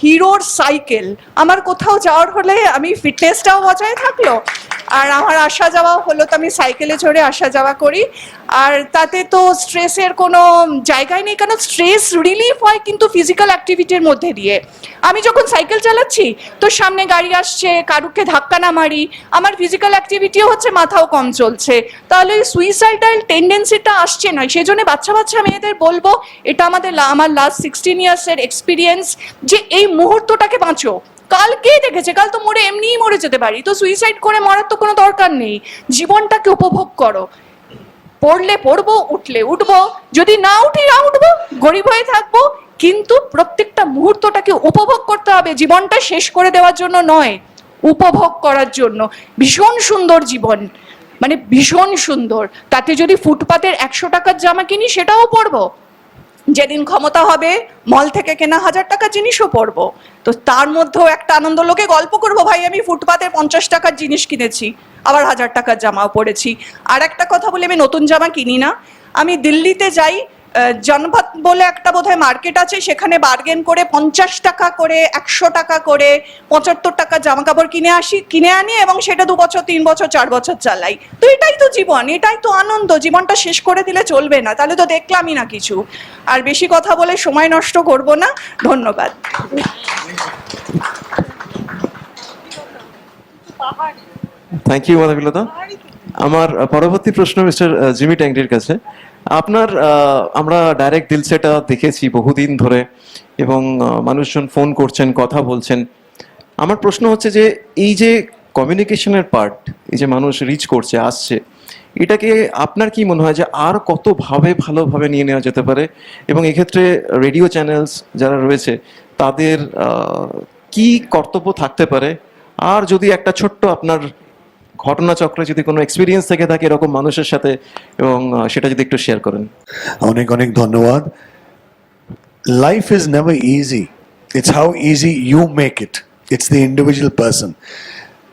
হিরোর সাইকেল। আমার কোথাও যাওয়ার হলে আমি ফিটনেসটাও বজায় থাকলো, আর আমার আসা যাওয়া হলো, তো আমি সাইকেলে চড়ে আসা যাওয়া করি। আর তাতে তো স্ট্রেসের কোনো জায়গায় নেই, কারণ স্ট্রেস রিলিফ হয় কিন্তু ফিজিক্যাল অ্যাক্টিভিটির মধ্যে দিয়ে। আমি যখন সাইকেল চালাচ্ছি তো সামনে গাড়ি আসছে, কারুকে ধাক্কা না মারি, আমার ফিজিক্যাল অ্যাক্টিভিটিও হচ্ছে, মাথাও কম চলছে, তাহলে ওই সুইসাইডাল টেন্ডেন্সিটা আসছে না। সেজন্য বাচ্চা বাচ্চা মেয়েদের বলবো, এটা আমার লাস্ট 16 ইয়ার্সের এক্সপিরিয়েন্স, যে এই মুহূর্তটাকে বাঁচো। কাল কে দেখেছে, কাল তো মরে এমনিই মরে যেতে পারি, তো সুইসাইড করে মরার তো কোনো দরকার নেই। জীবনটাকে উপভোগ করো, পড়লে পড়বো, উঠলে উঠবো, যদি না উঠি না উঠবো, গরিব হয়ে থাকবো, কিন্তু প্রত্যেকটা মুহূর্তটাকে উপভোগ করতে হবে। জীবনটা শেষ করে দেওয়ার জন্য নয়, উপভোগ করার জন্য। ভীষণ সুন্দর জীবন, মানে ভীষণ সুন্দর। তাতে যদি ফুটপাতের 100 টাকার জামা কিনি সেটাও পরবো, যেদিন ক্ষমতা হবে মল থেকে কেনা 1000 টাকার জিনিসও পরবো। তো তার মধ্যেও একটা আনন্দ, লোকে গল্প করবো, ভাই আমি ফুটপাতের 50 টাকার জিনিস কিনেছি, আবার 1000 টাকার জামাও পরেছি। আর একটা কথা বলি, আমি নতুন জামা কিনি না। আমি দিল্লিতে যাই, জনপথ বলে একটা বোধহয় মার্কেট আছে, সেখানে বার্গেন করে 50 টাকা করে, 100 টাকা করে 75 টাকার জামা কাপড় কিনে আনি, এবং সেটা 2 বছর 3 বছর 4 বছর চালাই। তো এটাই তো জীবন, এটাই তো আনন্দ। জীবনটা শেষ করে দিলে চলবে না, তাহলে তো দেখলামই না কিছু। আর বেশি কথা বলে সময় নষ্ট করব না, ধন্যবাদ। Thank you Madhabilata. আমার পরবর্তী প্রশ্ন মিস্টার জিমি ট্যাংরির কাছে। আপনার আমরা ডাইরেক্ট দিল সেটা দেখেছি বহুদিন ধরে, এবং মানুষজন ফোন করছেন, কথা বলছেন। আমার প্রশ্ন হচ্ছে যে এই যে কমিউনিকেশনের পার্ট, এই যে মানুষ রিচ করছে, আসছে, এটাকে আপনার কি মনে হয় যে আর কতভাবে ভালোভাবে নিয়ে নেওয়া যেতে পারে, এবং এক্ষেত্রে রেডিও চ্যানেলস যারা রয়েছে তাদের কি কর্তব্য থাকতে পারে? আর যদি একটা ছোট্ট আপনার ঘটনাচক্রে যদি কোনো এক্সপিরিয়েন্স থেকে থাকে এরকম মানুষের সাথে, এবং সেটা যদি একটু শেয়ার করেন। অনেক অনেক ধন্যবাদ। Life is never easy. It's how easy you make it. It's the individual person.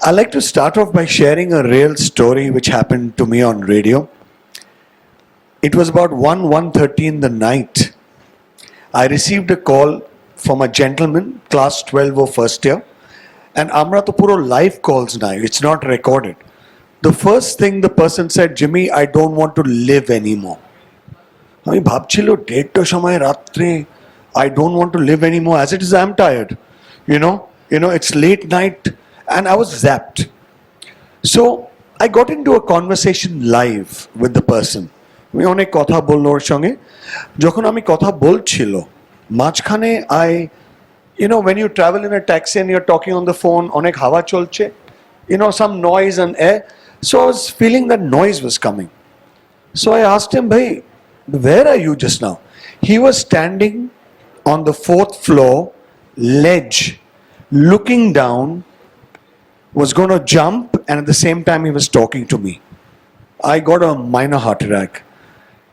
I'd like to start off by sharing a real story which happened to me on radio. It was about 1:30 in the night. I received a call from a gentleman, class 12 or first year. And amra to puro live calls now, it's not recorded. The first thing the person said, Jimmy, I don't want to live anymore. আমি ভাবছিলো 1:30 সময় রাত্রে, I don't want to live anymore. As it is, I'm tired. You know, it's late night, and I was zapped. So I got into a conversation live with the person. আমি অনেক কথা বললো ওর সঙ্গে। যখন আমি কথা বলছিল, মাঝখানে when you travel in a taxi and you're talking on the phone, onek hawa cholche, some noise and air. So I was feeling that noise was coming. So I asked him, bhai, where are you just now? He was standing on the 4th floor ledge, looking down, was going to jump, and at the same time he was talking to me. I got a minor heart attack.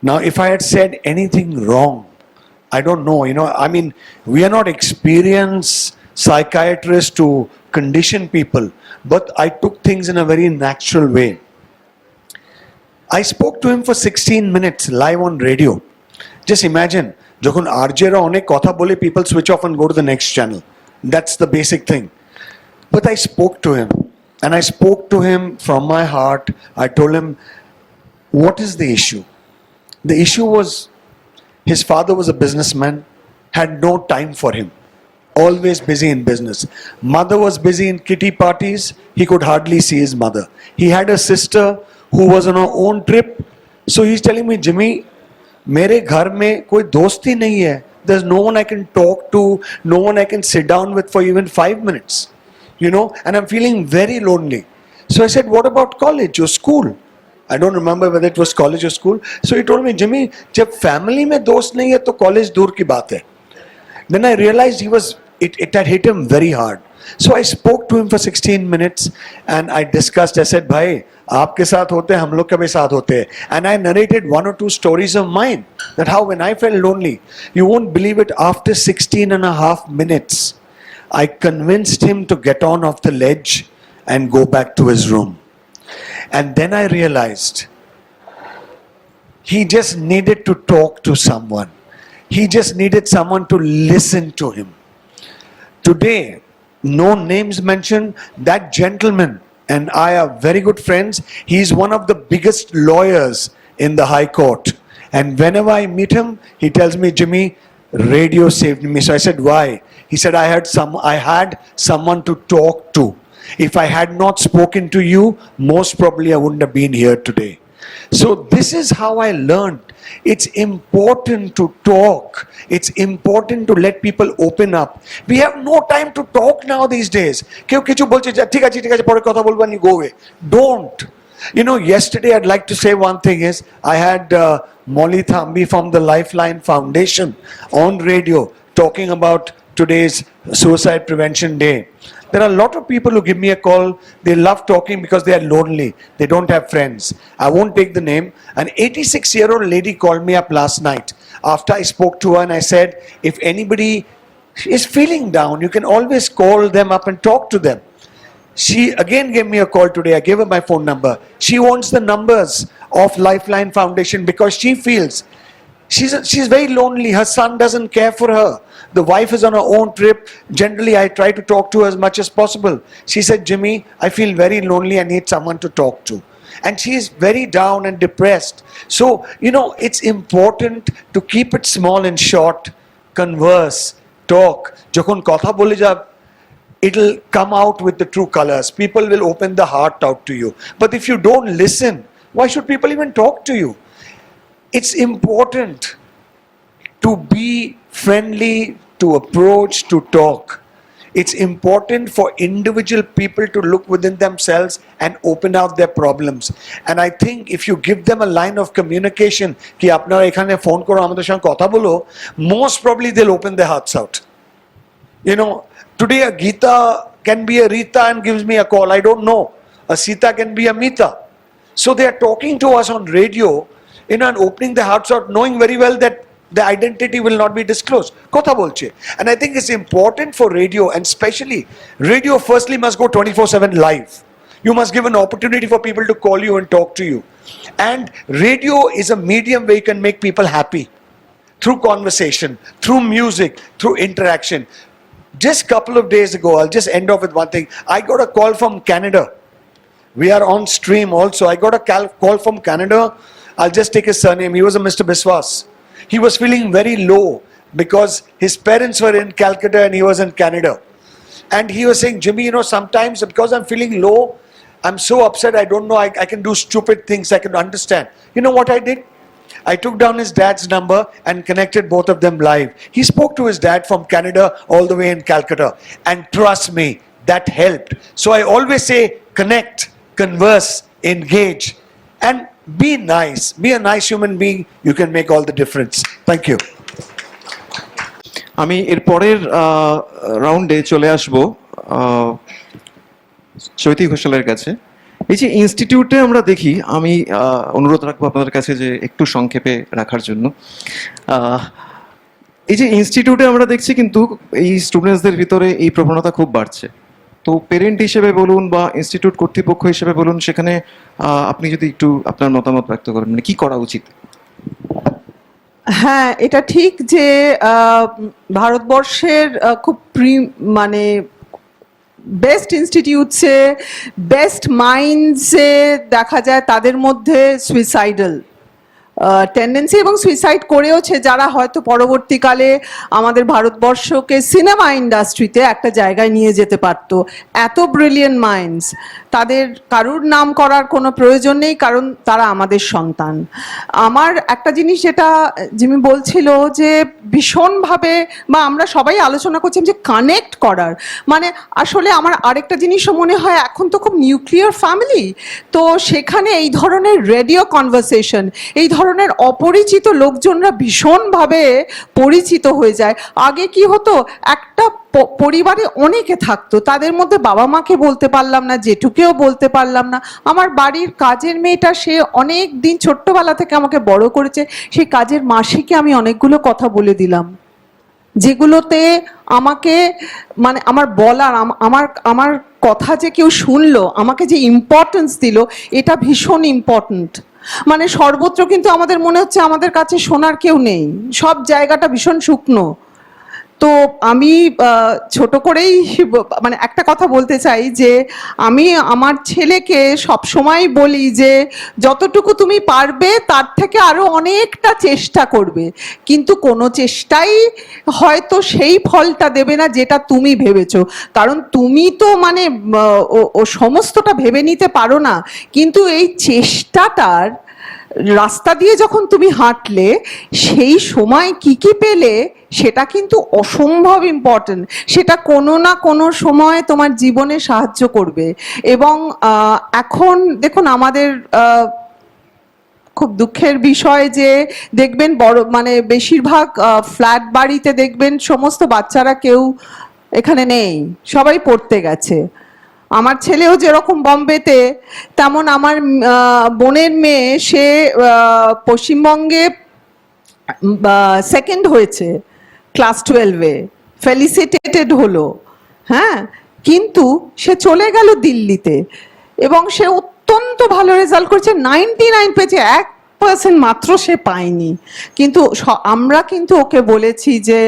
Now, if I had said anything wrong, I don't know, we are not experienced psychiatrists to condition people, but I took things in a very natural way. I spoke to him for 16 minutes live on radio. Just imagine, যখন আরজেরা অনেক কথা বলে, people switch off and go to the next channel. That's the basic thing. But I spoke to him, and I spoke to him from my heart. I told him, what is the issue? The issue was, his father was a businessman, had no time for him, always busy in business. Mother was busy in kitty parties, he could hardly see his mother. He had a sister who was on her own trip. So he's telling me, Jimmy, mere ghar mein koi dost hi nahi hai. There's no one I can talk to, no one I can sit down with for even 5 minutes, and I'm feeling very lonely. So I said, what about college or school? I don't remember whether it was college or school. So he told me, Jimmy, जब family में दोस्त नहीं है तो college दूर की बात है. Then I realized it had hit him very hard. So I spoke to him for 16 minutes and I discussed. I said, भाई आपके साथ होते हैं हम लोग के भी साथ होते हैं. And I narrated 1 or 2 stories of mine that how when I felt lonely. You won't believe it, after 16 and a half minutes I convinced him to get on off the ledge and go back to his room. And then I realized he just needed to talk to someone. He just needed someone to listen to him. Today, no names mentioned, that gentleman and I are very good friends. He is one of the biggest lawyers in the High Court. And whenever I meet him, he tells me, Jimmy, radio saved me. So I said, why? He said, I had someone to talk to. If I had not spoken to you, most probably I wouldn't have been here today. So this is how I learned. It's important to talk. It's important to let people open up. We have no time to talk now these days. কেউ কিছু বলছে ঠিক আছে পরে কথা বলবো and you go away. Don't. You know, yesterday I'd like to say one thing is, I had Molly Thambi from the Lifeline Foundation on radio talking about today's Suicide Prevention Day. There are a lot of people who give me a call. They love talking because they are lonely. They don't have friends. I won't take the name. An 86-year-old lady called me up last night after I spoke to her and I said, if anybody is feeling down, you can always call them up and talk to them. She again gave me a call today. I gave her my phone number. She wants the numbers of Lifeline Foundation because she feels she's very lonely. Her son doesn't care for her. The wife is on her own trip. Generally, I try to talk to her as much as possible. She said, Jimmy, I feel very lonely. I need someone to talk to. And she is very down and depressed. So, you know, it's important to keep it small and short. Converse, talk. Jokhon kotha bole jab, it'll come out with the true colors. People will open the heart out to you. But if you don't listen, why should people even talk to you? It's important to be friendly, to approach, to talk. It's important for individual people to look within themselves and open out their problems. And I think if you give them a line of communication, ki apnara ekhane phone koro amader sange kotha bolo, most probably they'll open their hearts out. You know, today a Geeta can be a Rita and gives me a call. I don't know. A Sita can be a Mita. So they are talking to us on radio, you know, and opening their hearts out, knowing very well that the identity will not be disclosed. Kotha bolche. And I think it's important for radio, and especially radio firstly must go 24/7 live. You must give an opportunity for people to call you and talk to you. And radio is a medium where you can make people happy. Through conversation, through music, through interaction. Just a couple of days ago, I'll just end off with one thing. I got a call from Canada. We are on stream also. I got a call from Canada. I'll just take his surname. He was a Mr. Biswas. He was feeling very low because his parents were in Calcutta and he was in Canada. And he was saying, Jimmy, you know, sometimes because I'm feeling low, I'm so upset, I don't know, I can do stupid things, I can understand. You know what I did? I took down his dad's number and connected both of them live. He spoke to his dad from Canada all the way in Calcutta. And trust me, that helped. So I always say, connect, converse, engage, and be nice. Be a nice human being. You can make all the difference. Thank you. আমি এর পরের রাউন্ডে চলে আসব চৈতি ঘোষালের কাছে। এই যে ইনস্টিটিউটে আমরা দেখি, আমি অনুরোধ রাখবো আপনাদের কাছে যে একটু সংক্ষেপে রাখার জন্য। এই যে ইনস্টিটিউটে আমরা দেখছি কিন্তু এই স্টুডেন্টসদের ভিতরে এই প্রবণতা খুব বাড়ছে। তো পেরেন্ট হিসেবে বলুন বা ইনস্টিটিউট কর্তৃপক্ষ হিসেবে বলুন, সেখানে আপনি যদি একটু আপনার মতামত ব্যক্ত করেন, মানে কি করা উচিত? হ্যাঁ, এটা ঠিক যে ভারতবর্ষের খুব মানে বেস্ট ইনস্টিটিউটসে, বেস্ট মাইন্ডসে দেখা যায় তাদের মধ্যে সুইসাইডাল টেন্ডেন্সি এবং সুইসাইড করেওছে, যারা হয়তো পরবর্তীকালে আমাদের ভারতবর্ষকে সিনেমা ইন্ডাস্ট্রিতে একটা জায়গায় নিয়ে যেতে পারতো। এত ব্রিলিয়েন্ট মাইন্ডস, তাদের কারুর নাম করার কোনো প্রয়োজন নেই, কারণ তারা আমাদের সন্তান। আমার একটা জিনিস যেটা জিমি বলছিল যে ভীষণভাবে, বা আমরা সবাই আলোচনা করছি যে কানেক্ট করার, মানে আসলে আমার আরেকটা জিনিসও মনে হয়, এখন তো খুব নিউক্লিয়ার ফ্যামিলি, তো সেখানে এই ধরনের রেডিও কনভারসেশন, এই ধরনের অপরিচিত লোকজনরা ভীষণভাবে পরিচিত হয়ে যায়। আগে কি হতো, একটা পরিবারে অনেকে থাকতো, তাদের মধ্যে বাবা মাকে বলতে পারলাম না, জেঠুকেও বলতে পারলাম না। আমার বাড়ির কাজের মেয়েটা, সে অনেক দিন ছোট্টবেলা থেকে আমাকে বড় করেছে, সেই কাজের মাসিকে আমি অনেকগুলো কথা বলে দিলাম, যেগুলোতে আমাকে মানে আমার বলার, আমার কথা যে কেউ শুনলো, আমাকে যে ইম্পর্টেন্স দিল, এটা ভীষণ ইম্পর্ট্যান্ট। মানে সর্বত্র কিন্তু আমাদের মনে হচ্ছে আমাদের কাছে শোনার কেউ নেই, সব জায়গাটা ভীষণ শুকনো। তো আমি ছোট করেই মানে একটা কথা বলতে চাই যে আমি আমার ছেলেকে সব সময় বলি যে যতটুকু তুমি পারবে তার থেকে আরো অনেকটা চেষ্টা করবে, কিন্তু কোনো চেষ্টাই হয়তো সেই ফলটা দেবে না যেটা তুমি ভেবেছো, কারণ তুমি তো মানে ও সমস্তটা ভেবে নিতে পারো না। কিন্তু এই চেষ্টাটার রাস্তা দিয়ে যখন তুমি হাঁটলে, সেই সময় কি কি পেলে, সেটা কিন্তু অসম্ভব ইম্পর্টেন্ট। সেটা কোনো না কোনো সময় তোমার জীবনে সাহায্য করবে। এবং এখন দেখুন, আমাদের খুব দুঃখের বিষয় যে দেখবেন বড় মানে বেশিরভাগ ফ্ল্যাট বাড়িতে দেখবেন সমস্ত বাচ্চারা কেউ এখানে নেই, সবাই পড়তে গেছে। আমার ছেলেও যেরকম বম্বেতে, তেমন আমার বোনের মেয়ে, সে পশ্চিমবঙ্গে সেকেন্ড হয়েছে ক্লাস 12-এ, ফেলিসিটেটেড হলো, হ্যাঁ, কিন্তু সে চলে গেল দিল্লিতে এবং সে অত্যন্ত ভালো রেজাল্ট করেছে, 99 পেয়েছে, 1% মাত্র সে পায়নি। কিন্তু আমরা কিন্তু ওকে বলেছি যে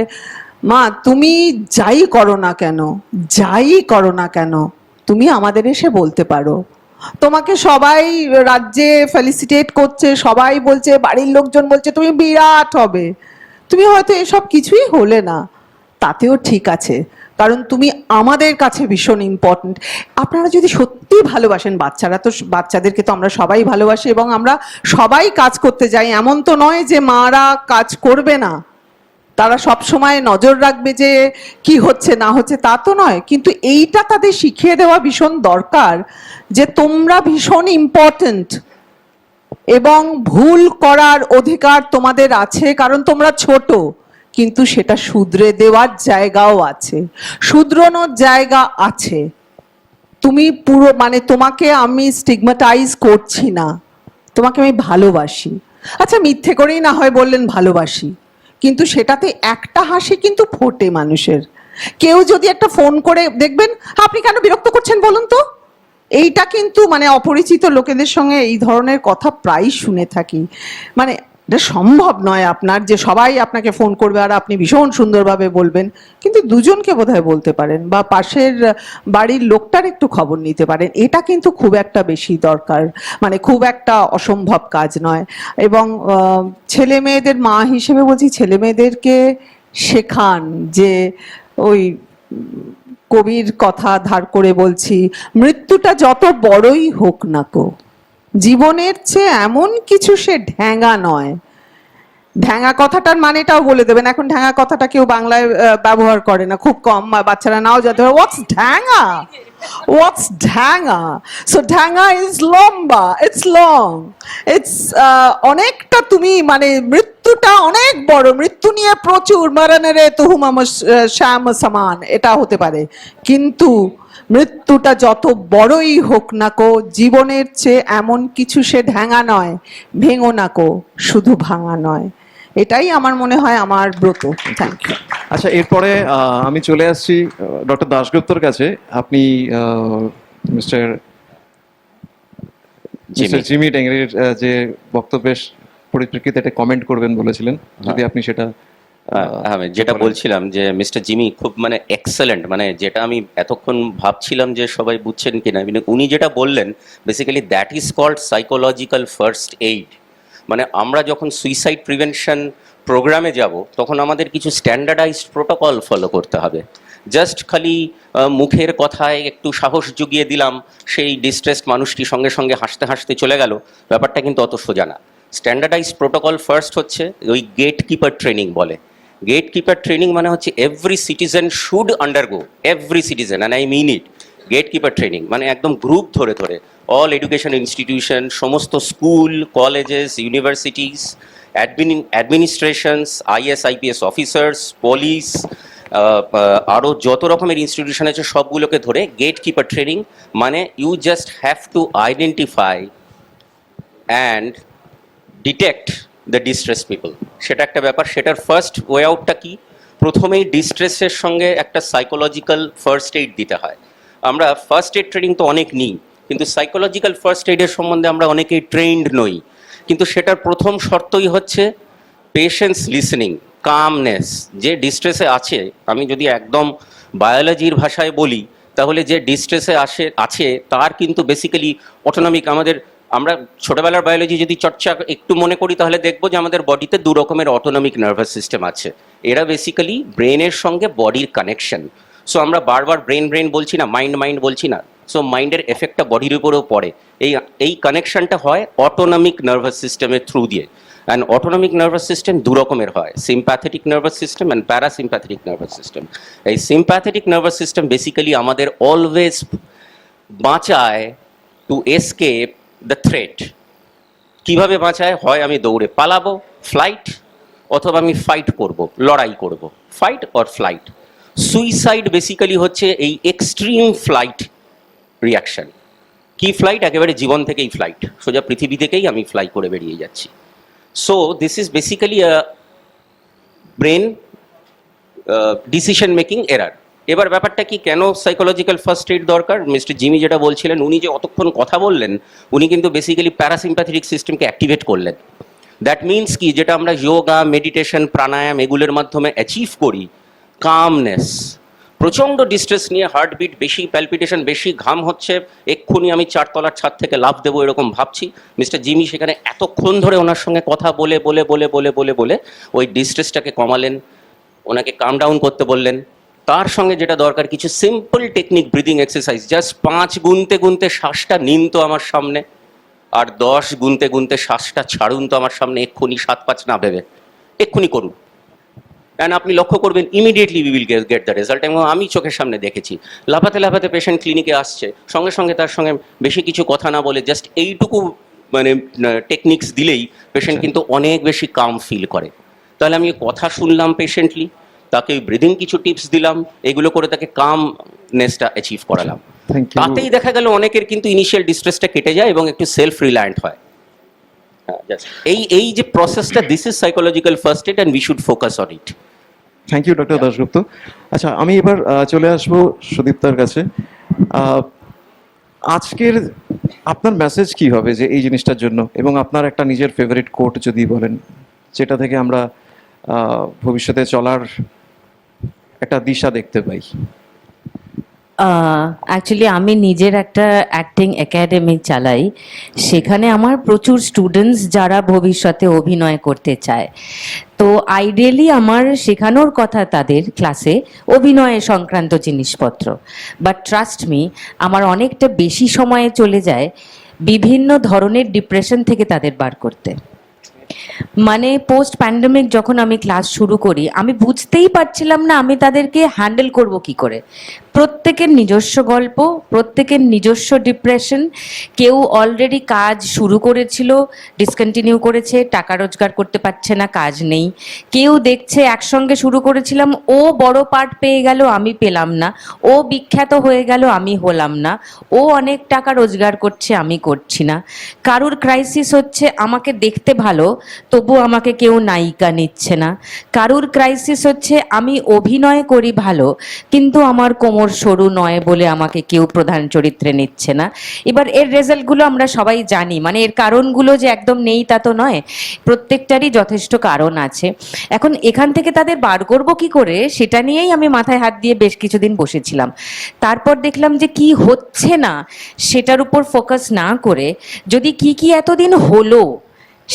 মা, তুমি যাই করো না কেন, তুমি আমাদের এসে বলতে পারো। তোমাকে সবাই রাজ্যে ফেলিসিটেট করছে, সবাই বলছে, বাড়ির লোকজন বলছে তুমি বিরাট হবে, তুমি হয়তো এসব কিছুই হলে না, তাতেও ঠিক আছে, কারণ তুমি আমাদের কাছে ভীষণ ইম্পর্ট্যান্ট। আপনারা যদি সত্যি ভালোবাসেন, বাচ্চাদেরকে তো আমরা সবাই ভালোবাসি এবং আমরা সবাই কাজ করতে যাই, এমন তো নয় যে মারা কাজ করবে না, তারা সব সময় নজর রাখবে যে কি হচ্ছে না হচ্ছে, তা তো নয়, কিন্তু এইটা তাদের শিখিয়ে দেওয়া ভীষণ দরকার যে তোমরা ভীষণ ইম্পর্ট্যান্ট এবং ভুল করার অধিকার তোমাদের আছে, কারণ তোমরা ছোট, কিন্তু সেটা শুধরে দেওয়ার জায়গাও আছে, শুধরানোর জায়গা আছে। তুমি পুরো মানে তোমাকে আমি স্টিগমাটাইজ করছি না, তোমাকে আমি ভালোবাসি। আচ্ছা, মিথ্যে করেই না হয় বললেন ভালোবাসি, কিন্তু সেটাতে একটা হাসি কিন্তু ফোটে মানুষের। কেউ যদি একটা ফোন করে, দেখবেন আপনি কেন বিরক্ত করছেন বলুন তো, এইটা কিন্তু মানে অপরিচিত লোকেদের সঙ্গে এই ধরনের কথা প্রায় শুনে থাকি। মানে এটা সম্ভব নয় আপনার যে সবাই আপনাকে ফোন করবে আর আপনি ভীষণ সুন্দরভাবে বলবেন, কিন্তু দুজনকে বোধহয় বলতে পারেন বা পাশের বাড়ির লোকটার একটু খবর নিতে পারেন, এটা কিন্তু খুব একটা বেশি দরকার, মানে খুব একটা অসম্ভব কাজ নয়। এবং ছেলে মেয়েদের মা হিসেবে বলছি, ছেলে মেয়েদেরকে শেখান যে ওই কবির কথা ধার করে বলছি, মৃত্যুটা যত বড়ই হোক না কো, জীবনের চেয়ে এমন কিছু সে ঢ্যাঙা নয়। ঢ্যাঙা কথাটার মানেটাও বলে দেবেন, এখন ঢ্যাঙা কথাটা কেউ বাংলায় ব্যবহার করে না, খুব কম, বাচ্চারা নাও যাতে, হোয়াটস ঢ্যাঙা, হোয়াটস ঢ্যাঙা। সো ঢ্যাঙা ইজ লম্বা, ইটস লং, ইটস অনেকটা, তুমি মানে মৃত্যুটা অনেক বড়, মৃত্যু নিয়ে প্রচুর মরণে রে তুহুম শ্যাম সমান, এটা হতে পারে, কিন্তু মৃত্যুটা যত বড়ই হোক না কো, জীবনের চেয়ে এমন কিছু সে ঢ্যাঙা নয়, ভেঙো না কো, শুধু ভাঙা নয়। এটাই আমার মনে হয় আমার ব্রত। Thank you. আচ্ছা, এরপরে আমি চলে আসছি ডক্টর দাশগুপ্তর কাছে। আপনি মিস্টার জিমি টেংরির যে বক্তব্যের পরিপ্রেক্ষিতে একটা কমেন্ট করবেন বলেছিলেন, যদি আপনি সেটা। আমি যেটা বলছিলাম যে মিস্টার জিমি খুব মানে এক্সেলেন্ট, মানে যেটা আমি এতক্ষণ ভাবছিলাম যে সবাই বুঝছেন কিনা, উনি যেটা বললেন basically that is called psychological first aid. মানে আমরা যখন সুইসাইড প্রিভেনশন প্রোগ্রামে যাব তখন আমাদের কিছু স্ট্যান্ডার্ডাইজড প্রোটোকল ফলো করতে হবে। জাস্ট খালি মুখের কথায় একটু সাহস জুগিয়ে দিলাম, সেই ডিস্ট্রেসড মানুষটি সঙ্গে সঙ্গে হাসতে হাসতে চলে গেল, ব্যাপারটা কিন্তু অত সোজা না। স্ট্যান্ডার্ডাইজড প্রোটোকল ফার্স্ট হচ্ছে ওই গেট কিপার ট্রেনিং বলে। গেট কিপার ট্রেনিং মানে হচ্ছে every citizen should undergo, every citizen, and I mean it. Gatekeeper training মানে একদম গ্রুপ ধরে ধরে অল এডুকেশন ইনস্টিটিউশন, সমস্ত school, colleges, universities, administrations, IAS IPS officers, police, আরও যত রকমের ইনস্টিটিউশন আছে সবগুলোকে ধরে গেট কিপার ট্রেনিং মানে you just have to identify and detect the distress people. সেটা একটা ব্যাপার। সেটার ফার্স্ট ওয়ে আউটটা কি? প্রথমেই ডিস্ট্রেসের সঙ্গে একটা সাইকোলজিক্যাল ফার্স্ট এইড দিতে হয়। আমরা ফার্স্ট এইড ট্রেনিং তো অনেক নিই, কিন্তু সাইকোলজিক্যাল ফার্স্ট এইডের সম্বন্ধে আমরা অনেকেই ট্রেন্ড নই। কিন্তু সেটার প্রথম শর্তই হচ্ছে পেশেন্স লিসেনিং, কামনেস। যে ডিস্ট্রেসে আছে, আমি যদি একদম বায়োলজির ভাষায় বলি তাহলে যে ডিস্ট্রেসে আছে তার কিন্তু বেসিক্যালি অটোনমিক, আমরা ছোটবেলার বায়োলজি যদি চর্চা একটু মনে করি তাহলে দেখবো যে আমাদের বডিতে দু রকমের অটোনমিক নার্ভাস সিস্টেম আছে। এরা বেসিক্যালি ব্রেনের সঙ্গে বডির কানেকশন। সো আমরা বারবার ব্রেন বলছি না, মাইন্ড বলছি না। সো মাইন্ডের এফেক্টটা বডির উপরেও পড়ে। এই কানেকশনটা হয় অটোনমিক নার্ভাস সিস্টেমের থ্রু দিয়ে। অ্যান্ড অটোনমিক নার্ভাস সিস্টেম দু রকমের হয়, sympathetic nervous system and parasympathetic nervous system. এই সিম্প্যাথেটিক নার্ভাস সিস্টেম বেসিক্যালি আমাদের অলওয়েজ বাঁচায় টু এসকেপ দ্য থ্রেট। কিভাবে বাঁচায়? হয় আমি দৌড়ে পালাবো, ফ্লাইট, অথবা আমি ফাইট করব, লড়াই করব, fight or flight. Suicide basically হচ্ছে এই এক্সট্রিম ফ্লাইট রিয়াকশন। কি ফ্লাইট? একেবারে জীবন থেকেই ফ্লাইট, সোজা পৃথিবী থেকেই আমি ফ্লাই করে বেরিয়ে যাচ্ছি। So this is basically a brain decision making error. এবার ব্যাপারটা কি, কেন সাইকোলজিক্যাল ফার্স্ট এইড দরকার? মিস্টার জিমি যেটা বলছিলেন, উনি যে অতক্ষণ কথা বললেন, উনি কিন্তু বেসিক্যালি প্যারাসিম্প্যাথেটিক সিস্টেমকে অ্যাক্টিভেট করলেন। দ্যাট মিনস কি, যেটা আমরা যোগা, মেডিটেশন, প্রাণায়াম এগুলোর মাধ্যমে অ্যাচিভ করি, কামনেস। প্রচণ্ড ডিস্ট্রেস নিয়ে হার্টবিট বেশি, প্যালপিটেশন বেশি, ঘাম হচ্ছে, এক্ষুনি আমি 4 তলার ছাদ থেকে লাফ দেবো এরকম ভাবছি। মিস্টার জিমি সেখানে এতক্ষণ ধরে ওনার সঙ্গে কথা বলে বলে বলে বলে বলে বলে ওই ডিস্ট্রেসটাকে কমালেন, ওনাকে কাম ডাউন করতে বললেন। তার সঙ্গে যেটা দরকার, কিছু simple technique, breathing exercise. Just 5 গুনতে গুনতে শ্বাসটা নিন তো আমার সামনে, আর 10 গুনতে গুনতে শ্বাসটা ছাড়ুন তো আমার সামনে, এক্ষুনি 7-5 না ভেবে, এক্ষুনি করুন। অ্যান্ড আপনি লক্ষ্য করবেন immediately we will get the result. এবং আমি চোখের সামনে দেখেছি, লাফাতে লাফাতে পেশেন্ট ক্লিনিকে আসছে, সঙ্গে সঙ্গে তার সঙ্গে বেশি কিছু কথা না বলে জাস্ট এইটুকু মানে টেকনিক্স দিলেই পেশেন্ট কিন্তু অনেক বেশি কাম ফিল করে। তাহলে আমি কথা শুনলাম পেশেন্টলি, তাকে ওই ব্রিদিং কিছু টিপস দিলাম, এগুলো করে তাকে কামনেসটা অ্যাচিভ করালাম। তাতেই দেখা গেল অনেকের কিন্তু ইনিশিয়াল ডিস্ট্রেসটা কেটে যায় এবং একটু সেলফ রিলায়েন্ট হয়। এই যে প্রসেসটা, this is psychological first aid and we should focus on it. Thank you doctor Dasgupta. আচ্ছা, আমি এবার চলে আসবো সুদীপ্তার কাছে। আজকের আপনার মেসেজ কি হবে যে এই জিনিসটার জন্য, এবং আপনার একটা নিজের ফেভারিট কোট যদি বলেন, যেটা থেকে আমরা ভবিষ্যতে চলার একটা দিশা দেখতে পাই। অ্যাকচুয়ালি আমি নিজের একটা অ্যাক্টিং একাডেমি চালাই। সেখানে আমার প্রচুর স্টুডেন্টস যারা ভবিষ্যতে অভিনয় করতে চায়। তো আইডিয়ালি আমার শেখানোর কথা তাদের ক্লাসে অভিনয় সংক্রান্ত জিনিসপত্র। বাট ট্রাস্ট মি, আমার অনেকটা বেশি সময়ে চলে যায় বিভিন্ন ধরনের ডিপ্রেশন থেকে তাদের বার করতে। মানে পোস্ট প্যান্ডেমিক যখন আমি ক্লাস শুরু করি, আমি বুঝতেই পারছিলাম না আমি তাদেরকে হ্যান্ডেল করব কি করে। প্রত্যেকের নিজস্ব গল্প, প্রত্যেকের নিজস্ব ডিপ্রেশন। কেউ অলরেডি কাজ শুরু করেছিল, ডিসকন্টিনিউ করেছে, টাকা রোজগার করতে পারছে না, কাজ নেই। কেউ দেখছে একসঙ্গে শুরু করেছিলাম, ও বড় পার্ট পেয়ে গেল, আমি পেলাম না। ও বিখ্যাত হয়ে গেল, আমি হলাম না। ও অনেক টাকা রোজগার করছে, আমি করছি না। কারুর ক্রাইসিস হচ্ছে আমাকে দেখতে ভালো, তবু আমাকে কেউ নায়িকা নিচ্ছে না। কারুর ক্রাইসিস হচ্ছে আমি অভিনয় করি ভালো, কিন্তু আমার কোমর সরু নয় বলে আমাকে কেউ প্রধান চরিত্রে নিচ্ছে না। এবার এর রেজাল্টগুলো আমরা সবাই জানি, মানে এর কারণগুলো যে একদম নেই তা তো নয়, প্রত্যেকটারই যথেষ্ট কারণ আছে। এখন এখান থেকে তাদের বার করব কি করে, সেটা নিয়েই আমি মাথায় হাত দিয়ে বেশ কিছুদিন বসেছিলাম। তারপর দেখলাম যে কি হচ্ছে না সেটার উপর ফোকাস না করে, যদি কি এতদিন হলো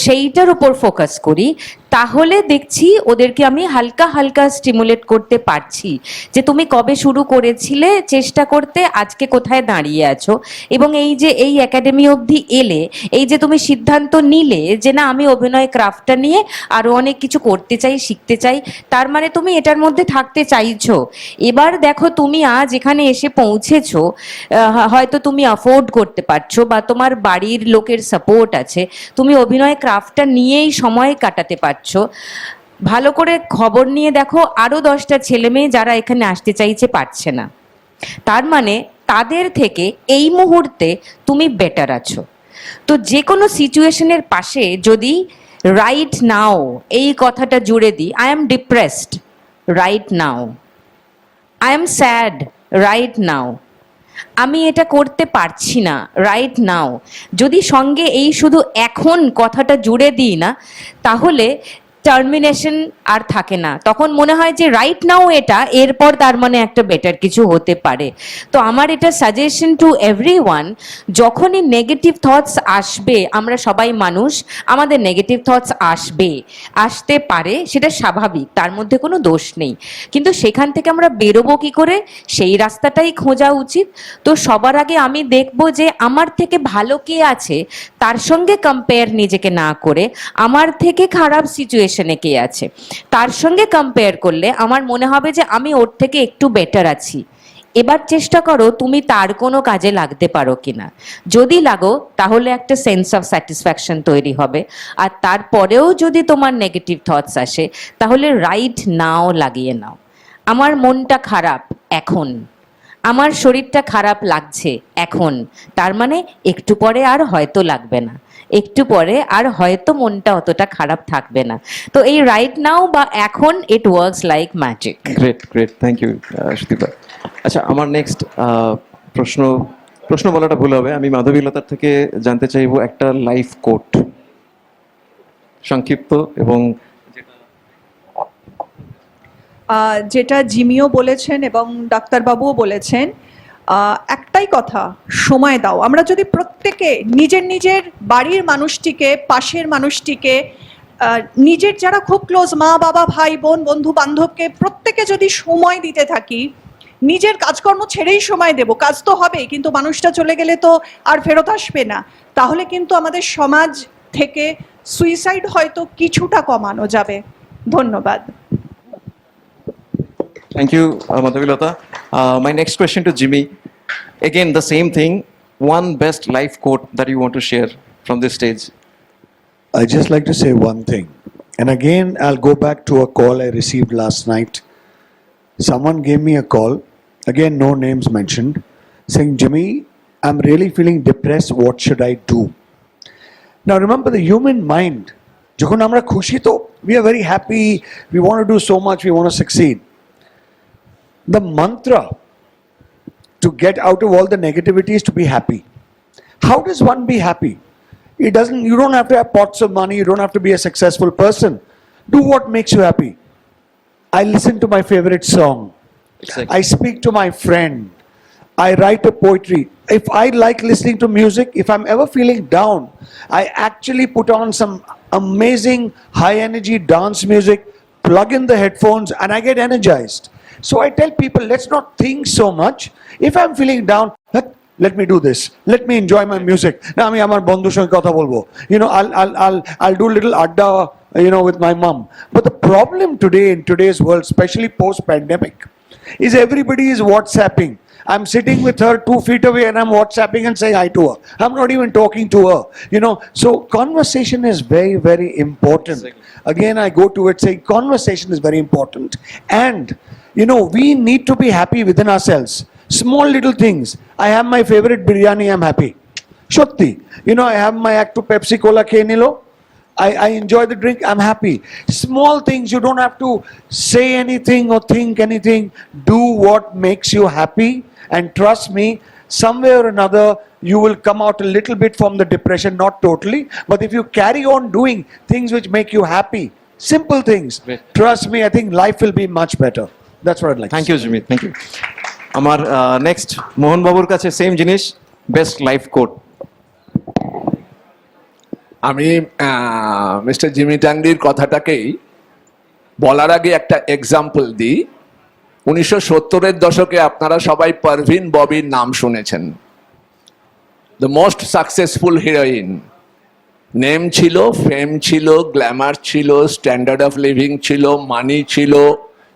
সেইটার উপর ফোকাস করি, তাহলে দেখছি ওদেরকে আমি হালকা হালকা স্টিমুলেট করতে পারছি যে তুমি কবে শুরু করেছিলে চেষ্টা করতে, আজকে কোথায় দাঁড়িয়ে আছো, এবং এই যে এই একাডেমি অবধি এলে, এই যে তুমি সিদ্ধান্ত নিলে যে না আমি অভিনয় ক্রাফটটা নিয়ে আরো অনেক কিছু করতে চাই, শিখতে চাই, তার মানে তুমি এটার মধ্যে থাকতে চাইছো। এবার দেখো তুমি আজ এখানে এসে পৌঁছেছো, হয়তো তুমি অ্যাফোর্ড করতে পারছো বা তোমার বাড়ির লোকের সাপোর্ট আছে, তুমি অভিনয় ক্রাফটটা নিয়েই সময় কাটাতে পারছো। ভালো করে খবর নিয়ে দেখো আরো 10টা ছেলে মেয়ে যারা এখানে আসতে চাইছে পারছে না, তার মানে তাদের থেকে এই মুহূর্তে তুমি বেটার আছো। তো যে কোনো সিচুয়েশনের পাশে যদি রাইট নাও এই কথাটা জুড়ে দিই, I am depressed right now, I am sad right now, আমি এটা করতে পারছি না রাইট নাও, যদি সঙ্গে এই শুধু এখন কথাটা জুড়ে দিই না, তাহলে টার্মিনেশন আর থাকে না, তখন মনে হয় যে রাইট নাও এটা, এরপর তার মানে একটা বেটার কিছু হতে পারে। তো আমার এটা সাজেশন টু এভরিওয়ান, যখনই নেগেটিভ থটস আসবে, আমরা সবাই মানুষ, আমাদের নেগেটিভ থটস আসতে পারে, সেটা স্বাভাবিক, তার মধ্যে কোনো দোষ নেই, কিন্তু সেখান থেকে আমরা বেরোবো কি করে সেই রাস্তাটাই খোঁজা উচিত। তো সবার আগে আমি দেখব যে আমার থেকে ভালো কে আছে, তার সঙ্গে কম্পেয়ার নিজেকে না করে আমার থেকে খারাপ সিচুয়েশনে কে আছে তার সঙ্গে কম্পেয়ার করলে আমার মনে হবে যে আমি ওর থেকে একটু বেটার আছি। এবার চেষ্টা করো তুমি তার কোনো কাজে লাগতে পারো কিনা, যদি লাগো তাহলে একটা সেন্স অফ স্যাটিসফ্যাকশন তৈরি হবে, আর তারপরেও যদি তোমার নেগেটিভ থটস আসে তাহলে রাইট নাও লাগিয়ে নাও। আমার মনটা খারাপ এখন, আমার শরীরটা খারাপ লাগছে এখন, তার মানে একটু পরে আর হয়তো লাগবে না, একটু পরে আর হয়তো মনটা অতটা খারাপ থাকবে না। তো এই রাইট নাও বা এখন, it works like magic. Great, thank you Sudipa. আচ্ছা, আমার নেক্সট প্রশ্ন বলাটা ভুল হবে, আমি মাধবীলতার থেকে জানতে চাইবো একটা লাইফ কোট, সংক্ষিপ্ত এবং যেটা জিমিও বলেছেন এবং ডাক্তারবাবুও বলেছেন, একটাই কথা, সময় দাও। আমরা যদি প্রত্যেকে নিজের নিজের বাড়ির মানুষটিকে, পাশের মানুষটিকে, নিজের যারা খুব ক্লোজ মা বাবা ভাই বোন বন্ধু বান্ধবকে প্রত্যেকে যদি সময় দিতে থাকি, নিজের কাজকর্ম ছেড়েই সময় দেব, কাজ তো হবে কিন্তু মানুষটা চলে গেলে তো আর ফেরত আসবে না, তাহলে কিন্তু আমাদের সমাজ থেকে সুইসাইড হয়তো কিছুটা কমানো যাবে। ধন্যবাদ। Thank you, Madhabilata. My next question to Jimmy. Again, the same thing. One best life quote that you want to share from this stage. I just like to say one thing. And again, I'll go back to a call I received last night. Someone gave me a call, again, no names mentioned, saying, Jimmy, I'm really feeling depressed. What should I do? Now, remember the human mind. Jokhon amra khushi to, we are very happy. We want to do so much. We want to succeed. The mantra to get out of all the negativity is to be happy. How does one be happy? You don't have to have pots of money, you don't have to be a successful person. Do what makes you happy. I listen to my favorite song. Exactly. I speak to my friend. I write a poetry. If I like listening to music, if I'm ever feeling down, I actually put on some amazing high energy dance music, plug in the headphones, and I get energized. So I tell people, let's not think so much. If I'm feeling down, let me do this. Let me enjoy my music. Now, আমি আমার বন্ধুর সঙ্গে কথা বলবো. You know, I'll do little adda, with my mom. But the problem today in today's world, especially post-pandemic, is everybody is WhatsApping. I'm sitting with her 2 feet away and I'm WhatsApping and saying hi to her. I'm not even talking to her. So conversation is very, very important. Exactly. Again, I go to it saying conversation is very important. And we need to be happy within ourselves. Small little things. I have my favorite biryani, I'm happy. Shotti. I have my Acto Pepsi Cola Kenilo. I enjoy the drink, I'm happy. Small things, you don't have to say anything or think anything. Do what makes you happy, and trust me, somewhere or another, you will come out a little bit from the depression, not totally, but if you carry on doing things which make you happy, simple things, trust me, I think life will be much better. That's what I'd like Thank to you, Jimmy. Thank you. আমার next মোহন বাবুর কাছে same জিনিস, best life coat. আমি mister Jimmy টাংরির কথাটাকেই বলার আগে একটা example দিই। 1970-এর দশকে আপনারা সবাই পারভিন ববির নাম শুনেছেন, the most successful heroine. Name ছিল, ফেম ছিল, গ্ল্যামার ছিল, স্ট্যান্ডার্ড অফ লিভিং ছিল, মানি ছিল,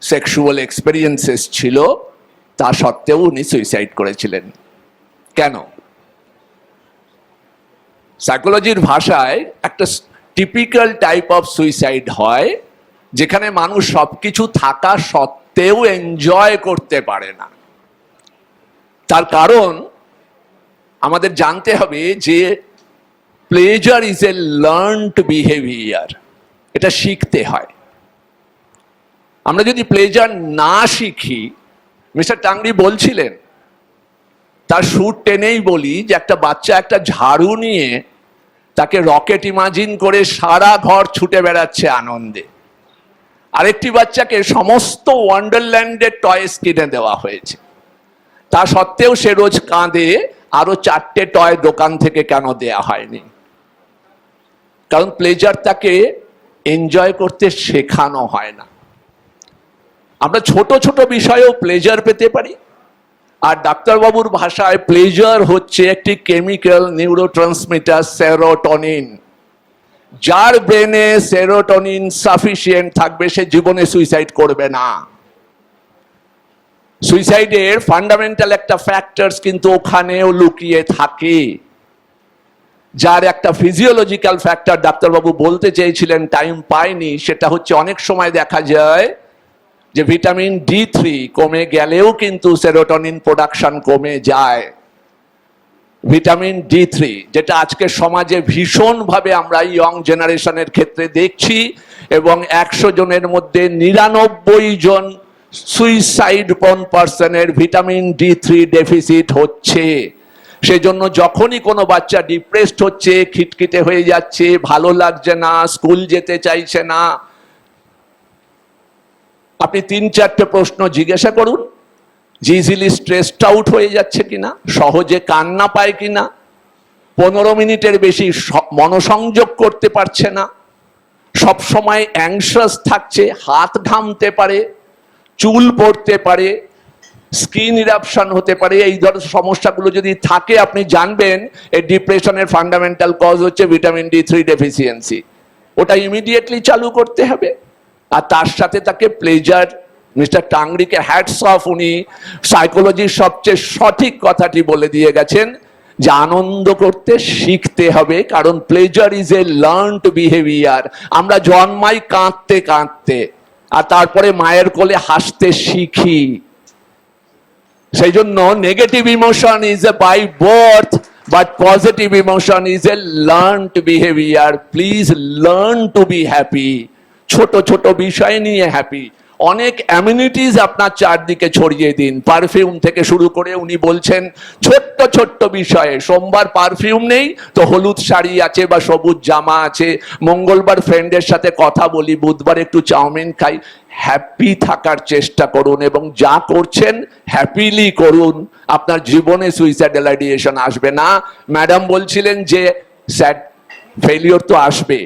সেক্সুয়াল এক্সপেরিয়েন্সেস ছিল, তা সত্ত্বেও উনি সুইসাইড করেছিলেন। কেন? সাইকোলজির ভাষায় একটা টিপিক্যাল টাইপ অফ সুইসাইড হয় যেখানে মানুষ সবকিছু থাকা সত্ত্বেও এনজয় করতে পারে না। তার কারণ আমাদের জানতে হবে যে pleasure is a learned behaviour, এটা শিখতে হয়। আমরা যদি প্লেজার না শিখি, মিস্টার টাংরি বলছিলেন, তার সুর টেনেই বলি যে একটা বাচ্চা একটা ঝাড়ু নিয়ে তাকে রকেট ইমাজিন করে সারা ঘর ছুটে বেড়াচ্ছে আনন্দে, আরেকটি বাচ্চাকে সমস্ত ওয়ান্ডারল্যান্ডের টয়েস কিনে দেওয়া হয়েছে, তা সত্ত্বেও সে রোজ কাঁদে আরো 4টে টয় দোকান থেকে কেন দেয়া হয়নি। কারণ প্লেজার তাকে এনজয় করতে শেখানো হয় না। আমরা ছোট ছোট বিষয়েও প্লেজার পেতে পারি, আর ডাক্তারবাবুর ভাষায় প্লেজার হচ্ছে একটি কেমিক্যাল নিউরোট্রান্সমিটার সেরোটোনিন। যার ব্রেনে সেরোটোনিন সাফিসিয়েন্ট থাকবে সে জীবনে সুইসাইড করবে না। সুইসাইডের ফান্ডামেন্টাল একটা ফ্যাক্টরস কিন্তু ওখানেও লুকিয়ে থাকে, যার একটা ফিজিওলজিক্যাল ফ্যাক্টর ডাক্তারবাবু বলতে চেয়েছিলেন, টাইম পাইনি। সেটা হচ্ছে অনেক সময় দেখা যায় যে ভিটামিন D3 কমে গেলেও কিন্তু সেরোটোনিন প্রোডাকশন কমে যায়। ভিটামিন D3 যেটা আজকে সমাজে ভীষণভাবে আমরা ইয়ং জেনারেশনের ক্ষেত্রে দেখছি, এবং 100 জনের মধ্যে 99 জন সুইসাইড প্রোন পারসনের ভিটামিন D3 ডেফিসিট হচ্ছে। সেজন্য যখনই কোনো বাচ্চা ডিপ্রেসড হচ্ছে, খিটখিটে হয়ে যাচ্ছে, ভালো লাগছে না, স্কুল যেতে চাইছে না, আপনি 3-4টে প্রশ্ন জিজ্ঞাসা করুন যে ইজিলি স্ট্রেসড আউট হয়ে যাচ্ছে কিনা, সহজে কান্না পায় কিনা, 15 মিনিটের বেশি মনোসংযোগ করতে পারছে না, সব সময় অ্যাংশাস থাকছে, হাত ঘামতে পারে, চুল পড়তে পারে, স্কিন ইরাপশন হতে পারে। এই ধরনের সমস্যাগুলো যদি থাকে, আপনি জানবেন এই ডিপ্রেশনের ফান্ডামেন্টাল কজ হচ্ছে ভিটামিন D3 ডেফিসিয়েন্সি। ওটা ইমিডিয়েটলি চালু করতে হবে। আর তার সাথে তাকে প্লেজার, মিস্টার টাংরিকে হ্যাটস অফ, উনি সাইকোলজির সবচেয়ে সঠিক কথাটি বলে দিয়ে গেছেন যে আনন্দ করতে শিখতে হবে, কারণ pleasure is a learned behaviour. আমরা জন্মাই কাঁদতে কাঁদতে, আর তারপরে মায়ের কোলে হাসতে শিখি। সেই জন্য negative emotion is a by birth, but positive emotion is a learned behaviour. Please learn to be happy. ছোট ছোট বিষয় নিয়ে হ্যাপি। অনেক অ্যামিনিটিস আপনার চারদিকে ছড়িয়ে দিন, পারফিউম থেকে শুরু করে। উনি বলছেন ছোট্ট ছোট্ট বিষয়ে, সোমবার পারফিউম নেই তো হলুদ শাড়ি আছে বা সবুজ জামা আছে, মঙ্গলবার ফ্রেন্ডের সাথে কথা বলি, বুধবার একটু চাউমিন খাই। হ্যাপি থাকার চেষ্টা করুন এবং যা করছেন হ্যাপিলি করুন। আপনার জীবনে সুইসাইডাল আইডিয়েশন আসবে না। ম্যাডাম বলছিলেন যে স্যাড ফেলিওর তো আসবে,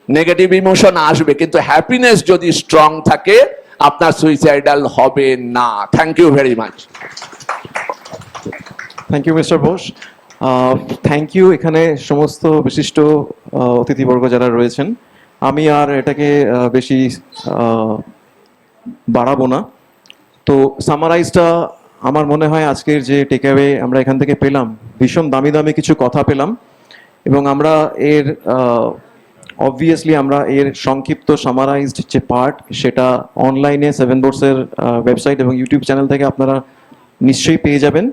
নেগেটিভ ইমোশন আসবে, কিন্তু হ্যাপিনেস যদি স্ট্রং থাকে আপনার সুইসাইডাল হবে না। Thank you very much. Thank you mister Bose. Thank you এখানে সমস্ত বিশিষ্ট অতিথিবর্গ যারা রয়েছেন। আমি আর এটাকে বেশি বাড়াবো না। তো সামারাইজটা আমার মনে হয় আজকের যে টেক অ্যাওয়ে আমরা এখান থেকে পেলাম, ভীষণ দামি দামি কিছু কথা পেলাম, এবং আমরা এর অবভিয়াসলি আমরা এর সংক্ষিপ্ত সামারাইজড যে পার্ট সেটা অনলাইনে 7 বোর্ডসের ওয়েবসাইট এবং ইউটিউব চ্যানেল থেকে আপনারা নিশ্চয়ই পেয়ে যাবেন।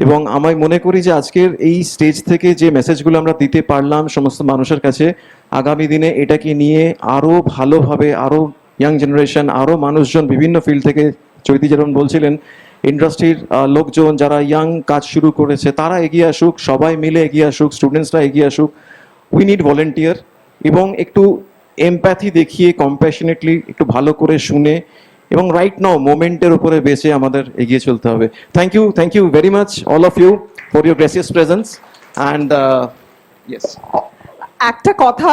এবং আমি মনে করি যে আজকের এই স্টেজ থেকে যে মেসেজগুলো আমরা দিতে পারলাম সমস্ত মানুষের কাছে, আগামী দিনে এটাকে নিয়ে আরও ভালোভাবে আরও ইয়াং জেনারেশন, আরও মানুষজন বিভিন্ন ফিল্ড থেকে, চৈতি যেরকম বলছিলেন, ইন্ডাস্ট্রির লোকজন যারা ইয়াং কাজ শুরু করেছে তারা এগিয়ে আসুক, সবাই মিলে এগিয়ে আসুক, স্টুডেন্টসরা এগিয়ে আসুক। উই নিড ভলেন্টিয়ার, এবং একটু এমপ্যাথি দেখিয়ে কম্প্যাশনেটলি একটু ভালো করে শুনে এবং রাইট নাও মোমেন্টের উপরে বেসে আমাদের এগিয়ে চলতে হবে। Thank you very much all of you for your gracious presence, and yes. একটা কথা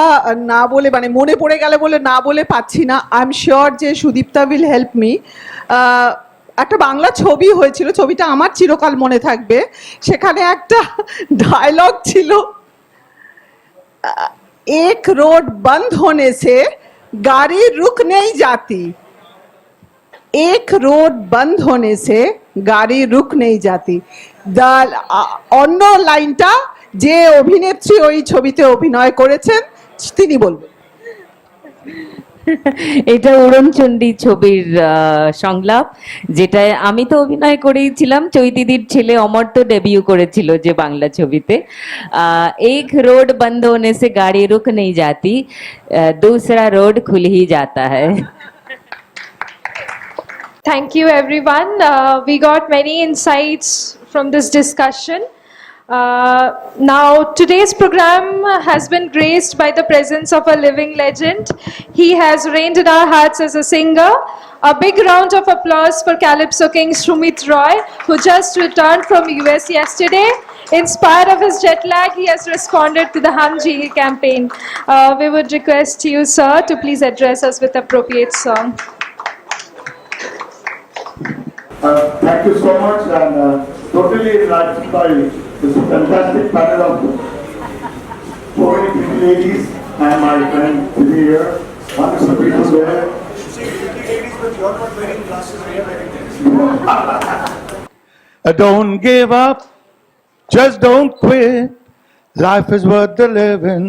না বলে মানে মনে পড়ে গেলে বলে না বলে পাচ্ছি না, আই এম শিওর যে সুদীপ্তা উইল হেল্প মি। একটা বাংলা ছবি হয়েছিল, ছবিটা আমার চিরকাল মনে থাকবে। সেখানে একটা ডায়লগ ছিল, एक रोड बंद होने से गाड़ी रुक नहीं जाती, एक रोड बंद होने से গাড়ি রুক নেই জাতি। অন্য লাইনটা যে অভিনেত্রী ওই ছবিতে অভিনয় করেছেন তিনি বলবেন। এটা উড়নচণ্ডী ছবির সংলাপ, যেটায় আমি তো অভিনয় করেইছিলাম, চৈতিদির ছেলে অমর তো ডেবিউ করেছিল যে বাংলা ছবিতে। এক রোড বন্ধ হোনে সে গাড়ি রুক নেই জাতি, दूसरा रोड खुल ही जाता है। Thank you, everyone. We got many insights from this discussion. Now, today's program has been graced by the presence of a living legend. He has reigned in our hearts as a singer. A big round of applause for Calypso King Sumit Roy, who just returned from US yesterday. In spite of his jet lag, he has responded to the Hum Jeel campaign. We would request you, sir, to please address us with appropriate song. Thank you so much, and totally enlightened by this fantastic panel of so many pretty ladies and my friend Sydney here. Wonderful people there. Don't give up, just don't quit. Life is worth the living.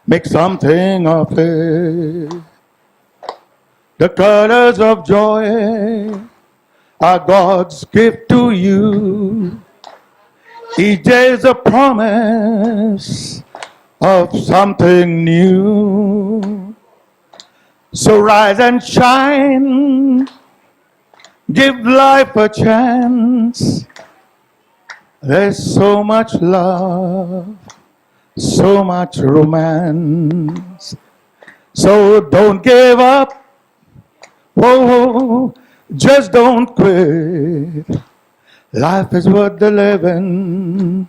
Make something of it. The colors of joy are God's gift to you. Each day is a promise of something new. So rise and shine, give life a chance. There's so much love, so much romance. So don't give up, whoa, just don't quit. Life is worth the living.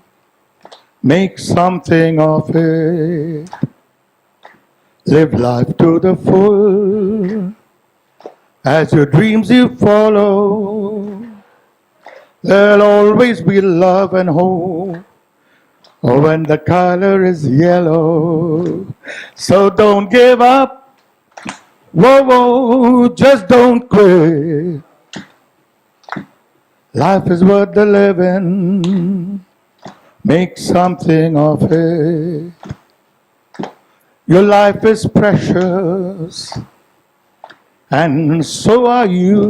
Make something of it. Live life to the full. As your dreams you follow, there'll always be love and hope. Oh, when the color is yellow. So don't give up. Whoa, whoa, just don't quit. Life is worth the living. Make something of it. Your life is precious, and so are you.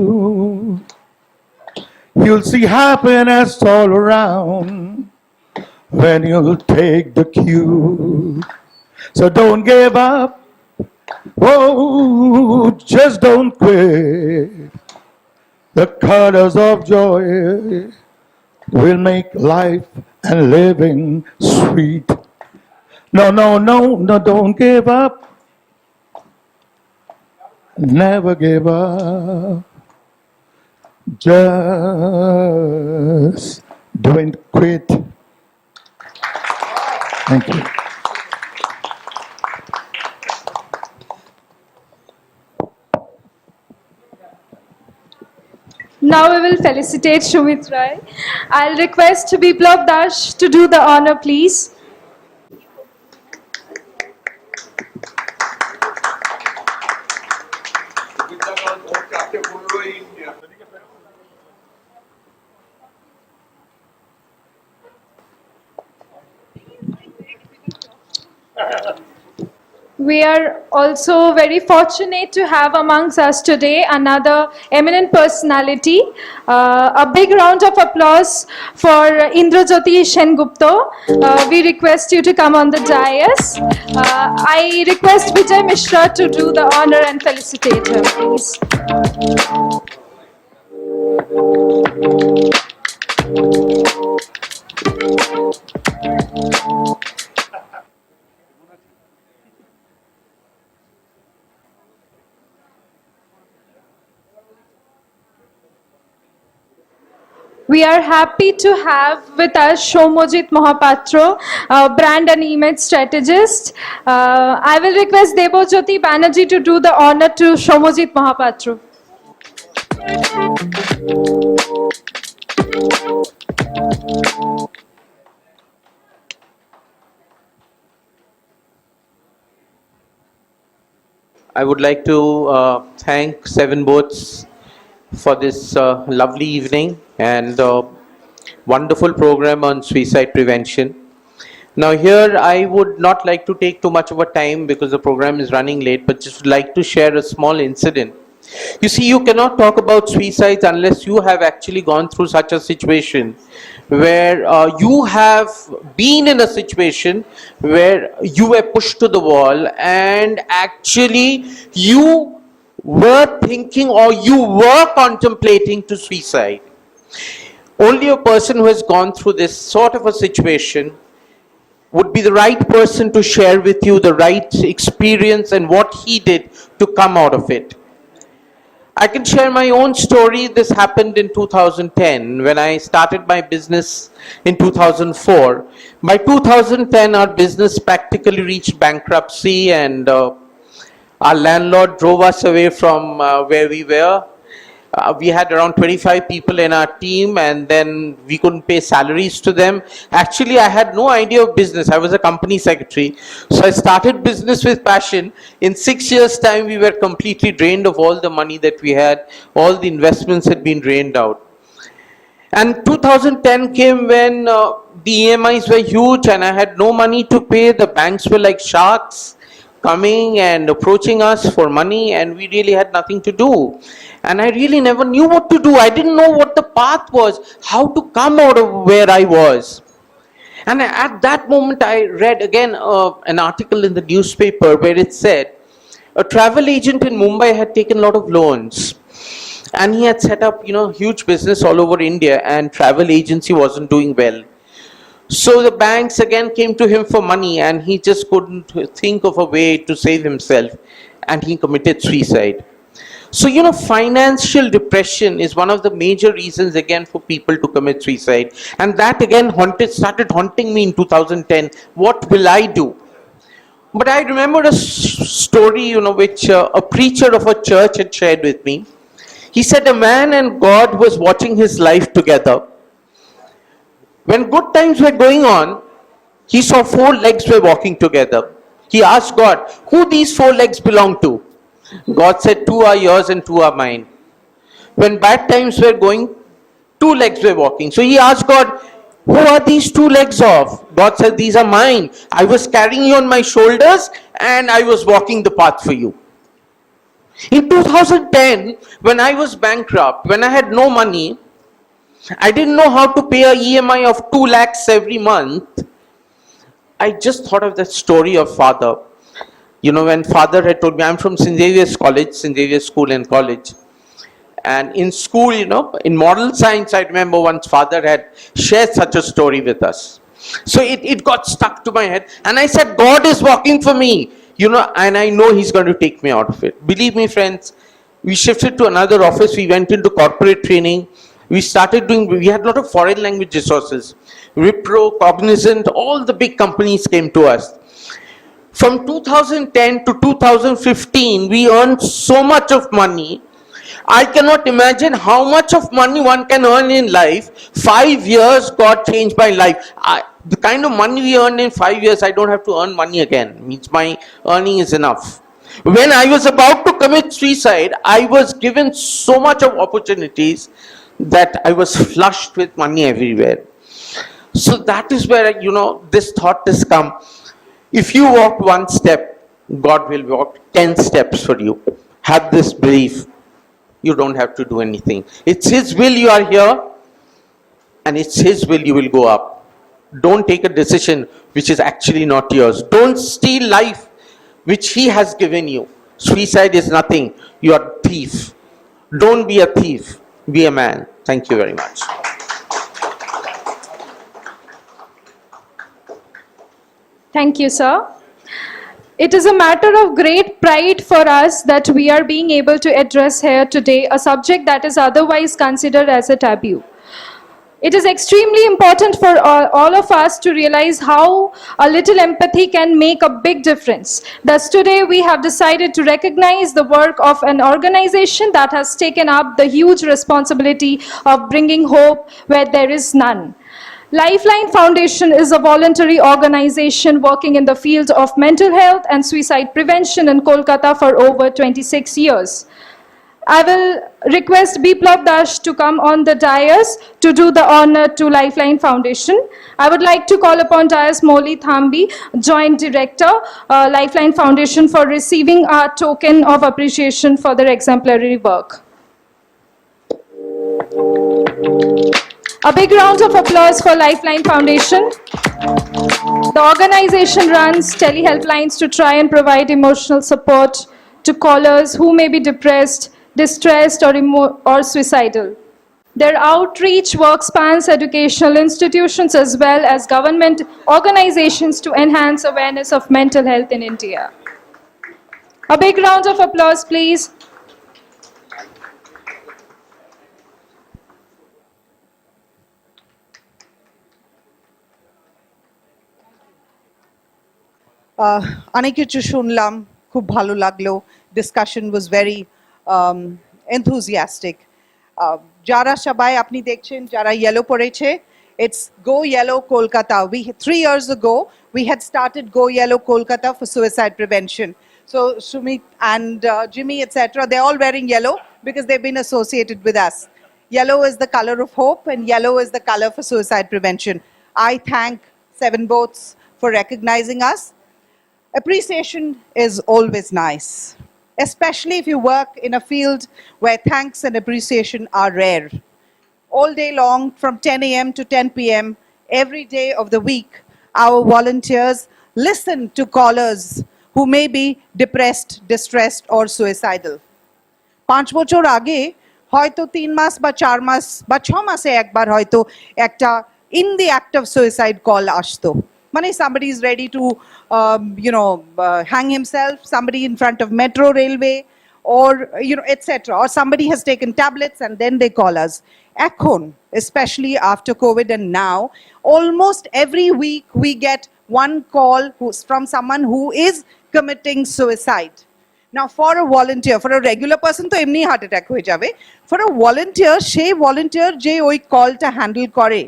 You'll see happiness all around when you'll take the cue. So don't give up. Oh, just don't quit. The colors of joy will make life and living sweet. No, no, no, no, don't give up. Never give up. Just don't quit. Thank you. Now we will felicitate Sumit Roy. I'll request Biplab Dash to do the honor, please. We are also very fortunate to have amongst us today another eminent personality. A big round of applause for Indrajyoti Sengupta. We request you to come on the dais. I request Vijay Mitra to do the honor and felicitate her, please. We are happy to have with us Shomojit Mohapatra, brand and image strategist. I will request Debajyoti Banerjee to do the honor to Shomojit Mohapatra. I would like to thank Seven Boats for this lovely evening and wonderful program on suicide prevention. Now here I would not like to take too much of a time because the program is running late, but just would like to share a small incident. You see, you cannot talk about suicides unless you have actually gone through such a situation where you have been in a situation where you were pushed to the wall and actually you were thinking or you were contemplating to suicide. Only a person who has gone through this sort of a situation would be the right person to share with you the right experience and what he did to come out of it. I can share my own story. This happened in 2010 when I started my business in 2004. By 2010, our business practically reached bankruptcy and our landlord drove us away from where we were. We had around 25 people in our team and then we couldn't pay salaries to them. Actually, I had no idea of business. I was a company secretary. So I started business with passion. In 6 years' time, we were completely drained of all the money that we had. All the investments had been drained out. And 2010 came when the EMIs were huge and I had no money to pay. The banks were like sharks coming and approaching us for money and we really had nothing to do. And I really never knew what to do. I didn't know what the path was, how to come out of where I was. And at that moment I read again an article in the newspaper where it said a travel agent in Mumbai had taken a lot of loans. And he had set up, huge business all over India and travel agency wasn't doing well. So the banks again came to him for money and he just couldn't think of a way to save himself and he committed suicide. So, financial depression is one of the major reasons again for people to commit suicide. And that again started haunting me in 2010. What will I do? But I remember a story, which a preacher of a church had shared with me. He said a man and God was watching his life together. When good times were going on, he saw 4 legs were walking together. He asked God, who these 4 legs belong to? God said, 2 are yours and 2 are mine. When bad times were going, 2 legs were walking. So he asked God, who are these 2 legs of? God said, these are mine. I was carrying you on my shoulders and I was walking the path for you. In 2010, when I was bankrupt, when I had no money, I didn't know how to pay a EMI of 2 lakhs every month. I just thought of that story of father. When father had told me, I'm from St. Xavier's College, St. Xavier's School and College. And in school, in model science, I remember once father had shared such a story with us. So it got stuck to my head. And I said, God is walking for me, and I know he's going to take me out of it. Believe me, friends, we shifted to another office. We went into corporate training. We had a lot of foreign language resources. Wipro, Cognizant, all the big companies came to us. From 2010 to 2015, we earned so much of money. I cannot imagine how much of money one can earn in life. 5 years, God changed my life. The kind of money we earned in 5 years, I don't have to earn money again. Means my earning is enough. When I was about to commit suicide, I was given so much of opportunities that I was flushed with money everywhere. So that is where, this thought has come. If you walk 1 step, God will walk 10 steps for you. Have this belief. You don't have to do anything. It's His will you are here, and it's His will you will go up. Don't take a decision which is actually not yours. Don't steal life which He has given you. Suicide is nothing. You are a thief. Don't be a thief. Be a man. Thank you very much. Thank you, sir. It is a matter of great pride for us that we are being able to address here today a subject that is otherwise considered as a taboo. It is extremely important for all of us to realize how a little empathy can make a big difference. Thus, today we have decided to recognize the work of an organization that has taken up the huge responsibility of bringing hope where there is none. Lifeline Foundation is a voluntary organization working in the field of mental health and suicide prevention in Kolkata for over 26 years. I will request Biplav Dash to come on the dais to do the honor to Lifeline Foundation. I would like to call upon Dais Molly Thambi, Joint Director, Lifeline Foundation, for receiving a token of appreciation for their exemplary work. A big round of applause for Lifeline Foundation. The organization runs telehelplines to try and provide emotional support to callers who may be depressed, distressed, or suicidal. Their outreach work spans educational institutions as well as government organizations to enhance awareness of mental health in India. A big round of applause, please. অনেক কিছু শুনলাম, খুব ভালো লাগলো। Discussion was very enthusiastic. যারা সবাই আপনি দেখছেন যারা ইয়েলো পড়েছে, it's Go Yellow Kolkata. 3 years ago we had started Go Yellow Kolkata for suicide prevention. So Sumit and Jimmy, etc., they're all wearing yellow because they've been associated with us. Yellow is the color of hope and yellow is the color for suicide prevention. I thank Seven Boats for recognizing us. Appreciation is always nice, especially if you work in a field where thanks and appreciation are rare. All day long, from 10 a.m. to 10 p.m., every day of the week, our volunteers listen to callers who may be depressed, distressed, or suicidal. 5 বছর আগে হয়তো 3 মাস বা 4 মাস বা 6 মাসে একবার হয়তো একটা in the act of suicide call আসতো। মানে somebody is ready to hang himself, somebody in front of metro railway, or etc., or somebody has taken tablets and then they call us. Ekhon, especially after COVID and now, almost every week we get one call from someone who is committing suicide. Now for a volunteer, for a regular person to emni heart attack hoye jabe, for a volunteer, she volunteer je oi call ta handle kore,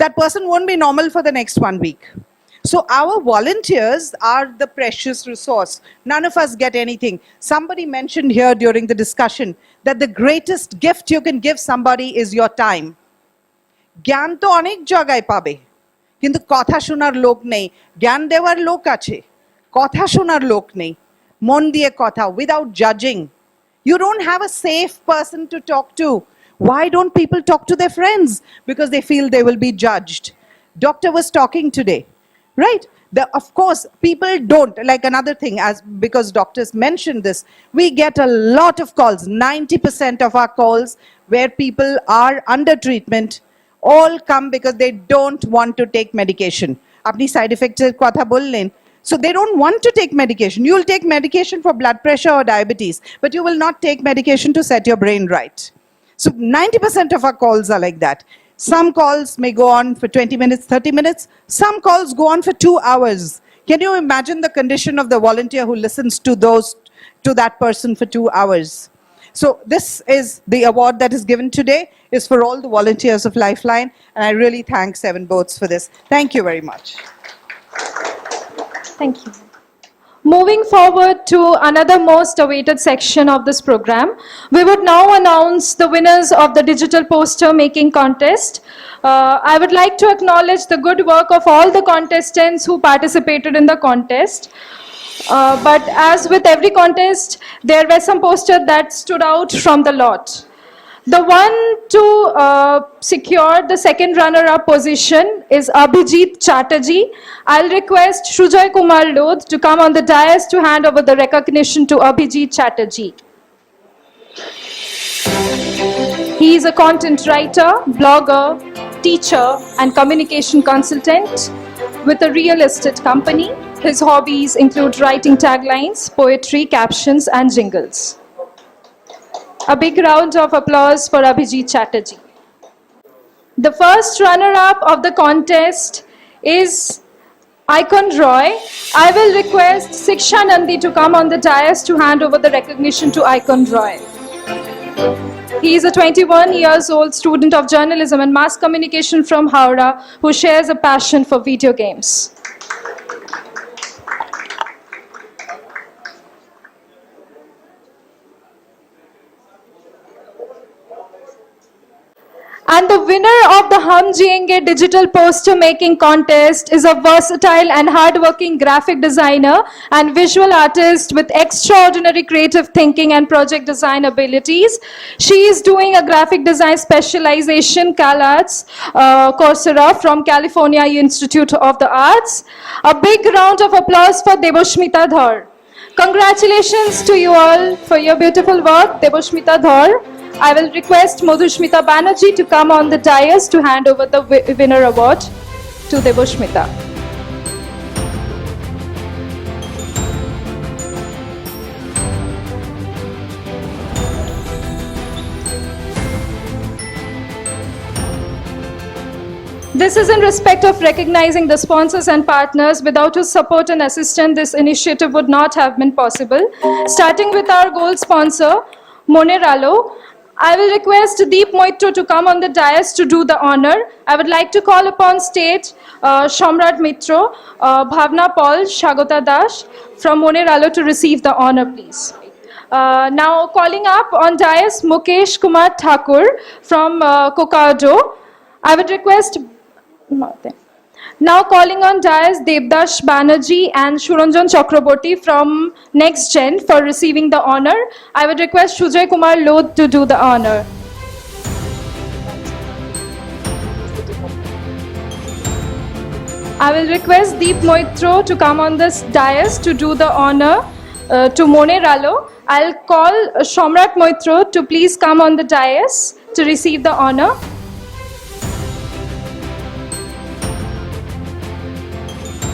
that person won't be normal for the next 1 week. So our volunteers are the precious resource. None of us get anything. Somebody mentioned here during the discussion that the greatest gift you can give somebody is your time. জ্ঞান তো অনেক জায়গায় পাবে, কিন্তু কথা শোনার লোক নেই। জ্ঞান দেওয়ার লোক আছে, কথা শোনার লোক নেই। মন দিয়ে কথা, without judging. You don't have a safe person to talk to. Why don't people talk to their friends? Because they feel they will be judged. Doctor was talking today, right? Of course, people don't, like another thing, because doctors mentioned this, we get a lot of calls, 90% of our calls where people are under treatment, all come because they don't want to take medication. Apni side effects er kotha bollen. So they don't want to take medication. You will take medication for blood pressure or diabetes, but you will not take medication to set your brain right. So 90% of our calls are like that. Some calls may go on for 20 minutes, 30 minutes. Some calls go on for 2 hours. Can you imagine the condition of the volunteer who listens to that person for 2 hours? So this is the award that is given today, is for all the volunteers of Lifeline, and I really thank Seven Boats for this. Thank you very much. Thank you. Moving forward to another most awaited section of this program, we would now announce the winners of the digital poster making contest. I would like to acknowledge the good work of all the contestants who participated in the contest. But as with every contest, there were some posters that stood out from the lot. The one to secure the second runner-up position is Abhijit Chatterjee. I'll request Shujoy Kumar Lodh to come on the dais to hand over the recognition to Abhijit Chatterjee. He is a content writer, blogger, teacher, and communication consultant with a real estate company. His hobbies include writing taglines, poetry, captions, and jingles. A big round of applause for Abhijit Chatterjee. The first runner-up of the contest is Icon Roy. I will request Siksha Nandi to come on the dais to hand over the recognition to Icon Roy. He is a 21 years old student of journalism and mass communication from Howrah who shares a passion for video games. And the winner of the Hum Jiyenge digital poster making contest is a versatile and hardworking graphic designer and visual artist with extraordinary creative thinking and project design abilities. She is doing a graphic design specialization, CalArts Coursera from California Institute of the Arts. A big round of applause for Debajyoti Dhar. Congratulations to you all for your beautiful work, Debajyoti Dhar. I will request Motivational Banerjee to come on the dais to hand over the winner award to Debajyoti. This is in respect of recognizing the sponsors and partners. Without whose support and assistance, this initiative would not have been possible. Starting with our gold sponsor, Moneralo. I will request Deep Mitra to come on the dais to do the honor. I would like to call upon stage Shamrat Mitra, Bhavna Paul, Shagota Dash from Moneralo to receive the honor, please. Now calling up on dais Mukesh Kumar Thakur from Kokado. I would request... Now calling on dais Debajyoti Banerjee and Suranjan Chakraborty from Next Gen for receiving the honor. I would request Sujay Kumar Lodh to do the honor. I will request Deep Mitra to come on this dais to do the honor to Moneralo. I'll call Shamrat Mitra to please come on the dais to receive the honor.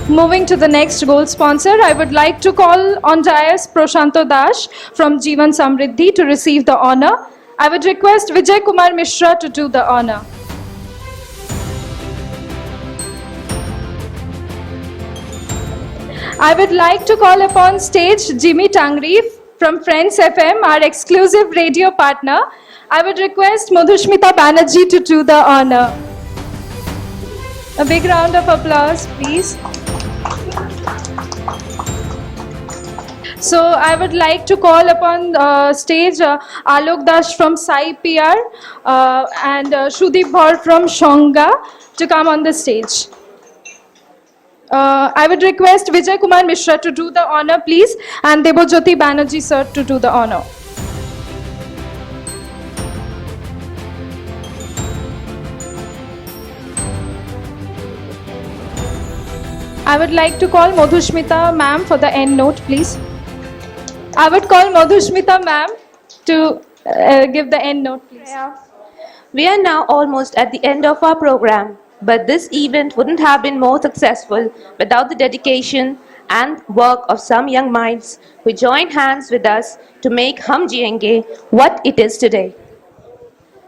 Moving to the next gold sponsor, I would like to call on dais Prashanto Dash from Jeevan Samriddhi to receive the honor. I would request Vijay Kumar Mishra to do the honor. I would like to call upon stage Jimmy Tangree from Friends FM, our exclusive radio partner. I would request Motivational Banerjee to do the honor. A big round of applause, please. So I would like to call upon stage Alok Dash from Sai PR and Shudeep Bhaur from Shonga to come on the stage. I would request Vijay Kumar Mishra to do the honor, please, and Debajyoti Banerjee sir to do the honor. I would like to call Madhusmita ma'am for the end note, please. I would call Madhusmita ma'am to give the end note, please. We are now almost at the end of our program, but this event wouldn't have been more successful without the dedication and work of some young minds who joined hands with us to make Hum Jiyenge what it is today.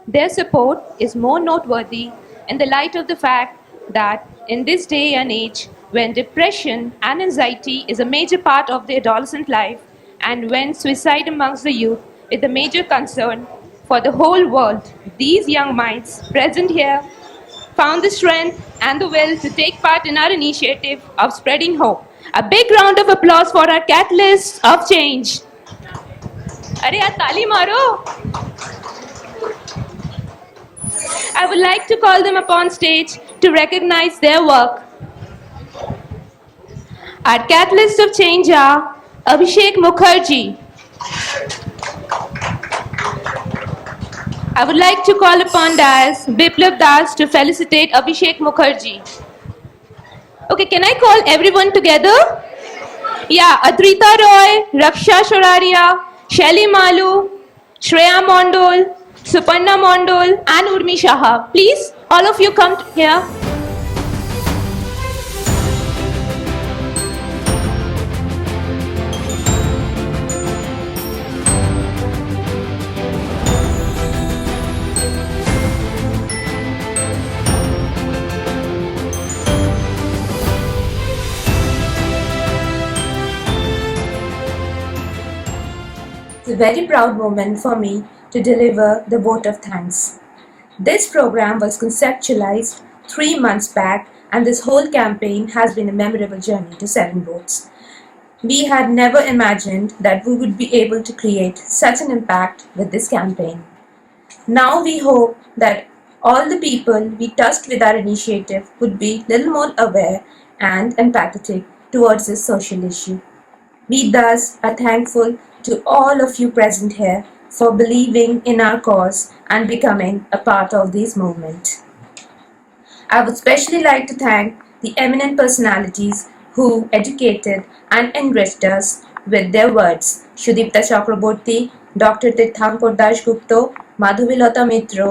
Their support is more noteworthy in the light of the fact that in this day and age, when depression and anxiety is a major part of the adolescent life, and when suicide amongst the youth is a major concern for the whole world, these young minds present here found the strength and the will to take part in our initiative of spreading hope. A big round of applause for our catalysts of change. Are yaar, tali maro. I would like to call them upon stage to recognize their work. Our catalysts of change are Abhishek Mukherjee. I would like to call upon dais Biplav Das to felicitate Abhishek Mukherjee. Okay, can I call everyone together? Yeah, Adrita Roy, Raksha Shoraria, Shelly Malu, Shreya Mondol, Suparna Mondol, and Urmi Shaha. Please, all of you come here. a very proud moment for me to deliver the vote of thanks. This program was conceptualized 3 months back, and this whole campaign has been a memorable journey to 7 votes. We had never imagined that we would be able to create such an impact with this campaign. Now we hope that all the people we touched with our initiative would be a little more aware and empathetic towards this social issue. We thus are thankful to all of you present here for believing in our cause and becoming a part of this movement. I would especially like to thank the eminent personalities who educated and enriched us with their words: Sudipta Chakraborty, Dr. Tirthankar Dasgupta, Madhabilata, Mitra,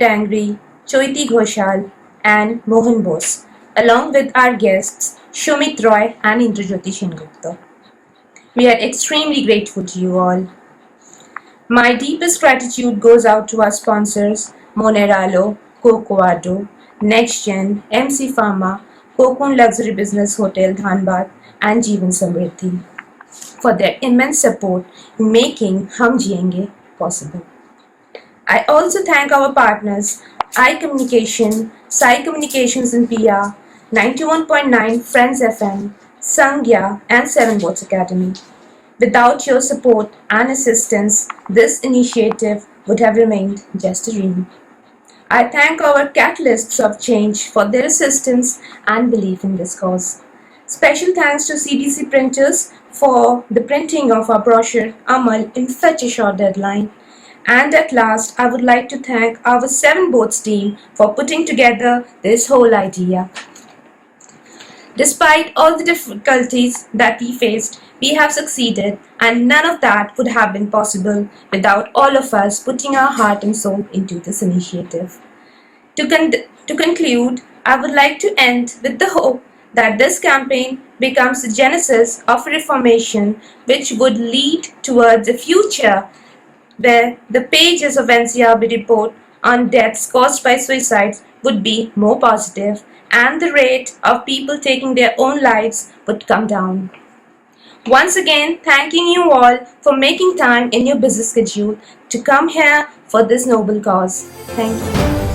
Tangree, Chaiti Ghoshal, and Mohon Bose, along with our guests Sumit Roy and Indrajyoti Sengupta. We are extremely grateful to you all. My deepest gratitude goes out to our sponsors, Moneralo, Cocoado, NextGen, MC Pharma, Cocoon Luxury Business Hotel Dhanbad, and Jeevan Samriddhi for their immense support in making Hum Jiyenge possible. I also thank our partners, iCommunication, Psy Communications and PR, 91.9 Friends FM, Sangya, and 7 Votes Academy. Without your support and assistance, this initiative would have remained just a dream. I thank our catalysts of change for their assistance and belief in this cause. Special thanks to CDC printers for the printing of our brochure Amal in such a short deadline. And at last, I would like to thank our 7 Boards team for putting together this whole idea. Despite all the difficulties that we faced, we have succeeded, and none of that would have been possible without all of us putting our heart and soul into this initiative. To conclude, I would like to end with the hope that this campaign becomes the genesis of a reformation which would lead towards a future where the pages of NCRB report on deaths caused by suicides would be more positive and the rate of people taking their own lives would come down. Once again, thanking you all for making time in your busy schedule to come here for this noble cause. Thank you.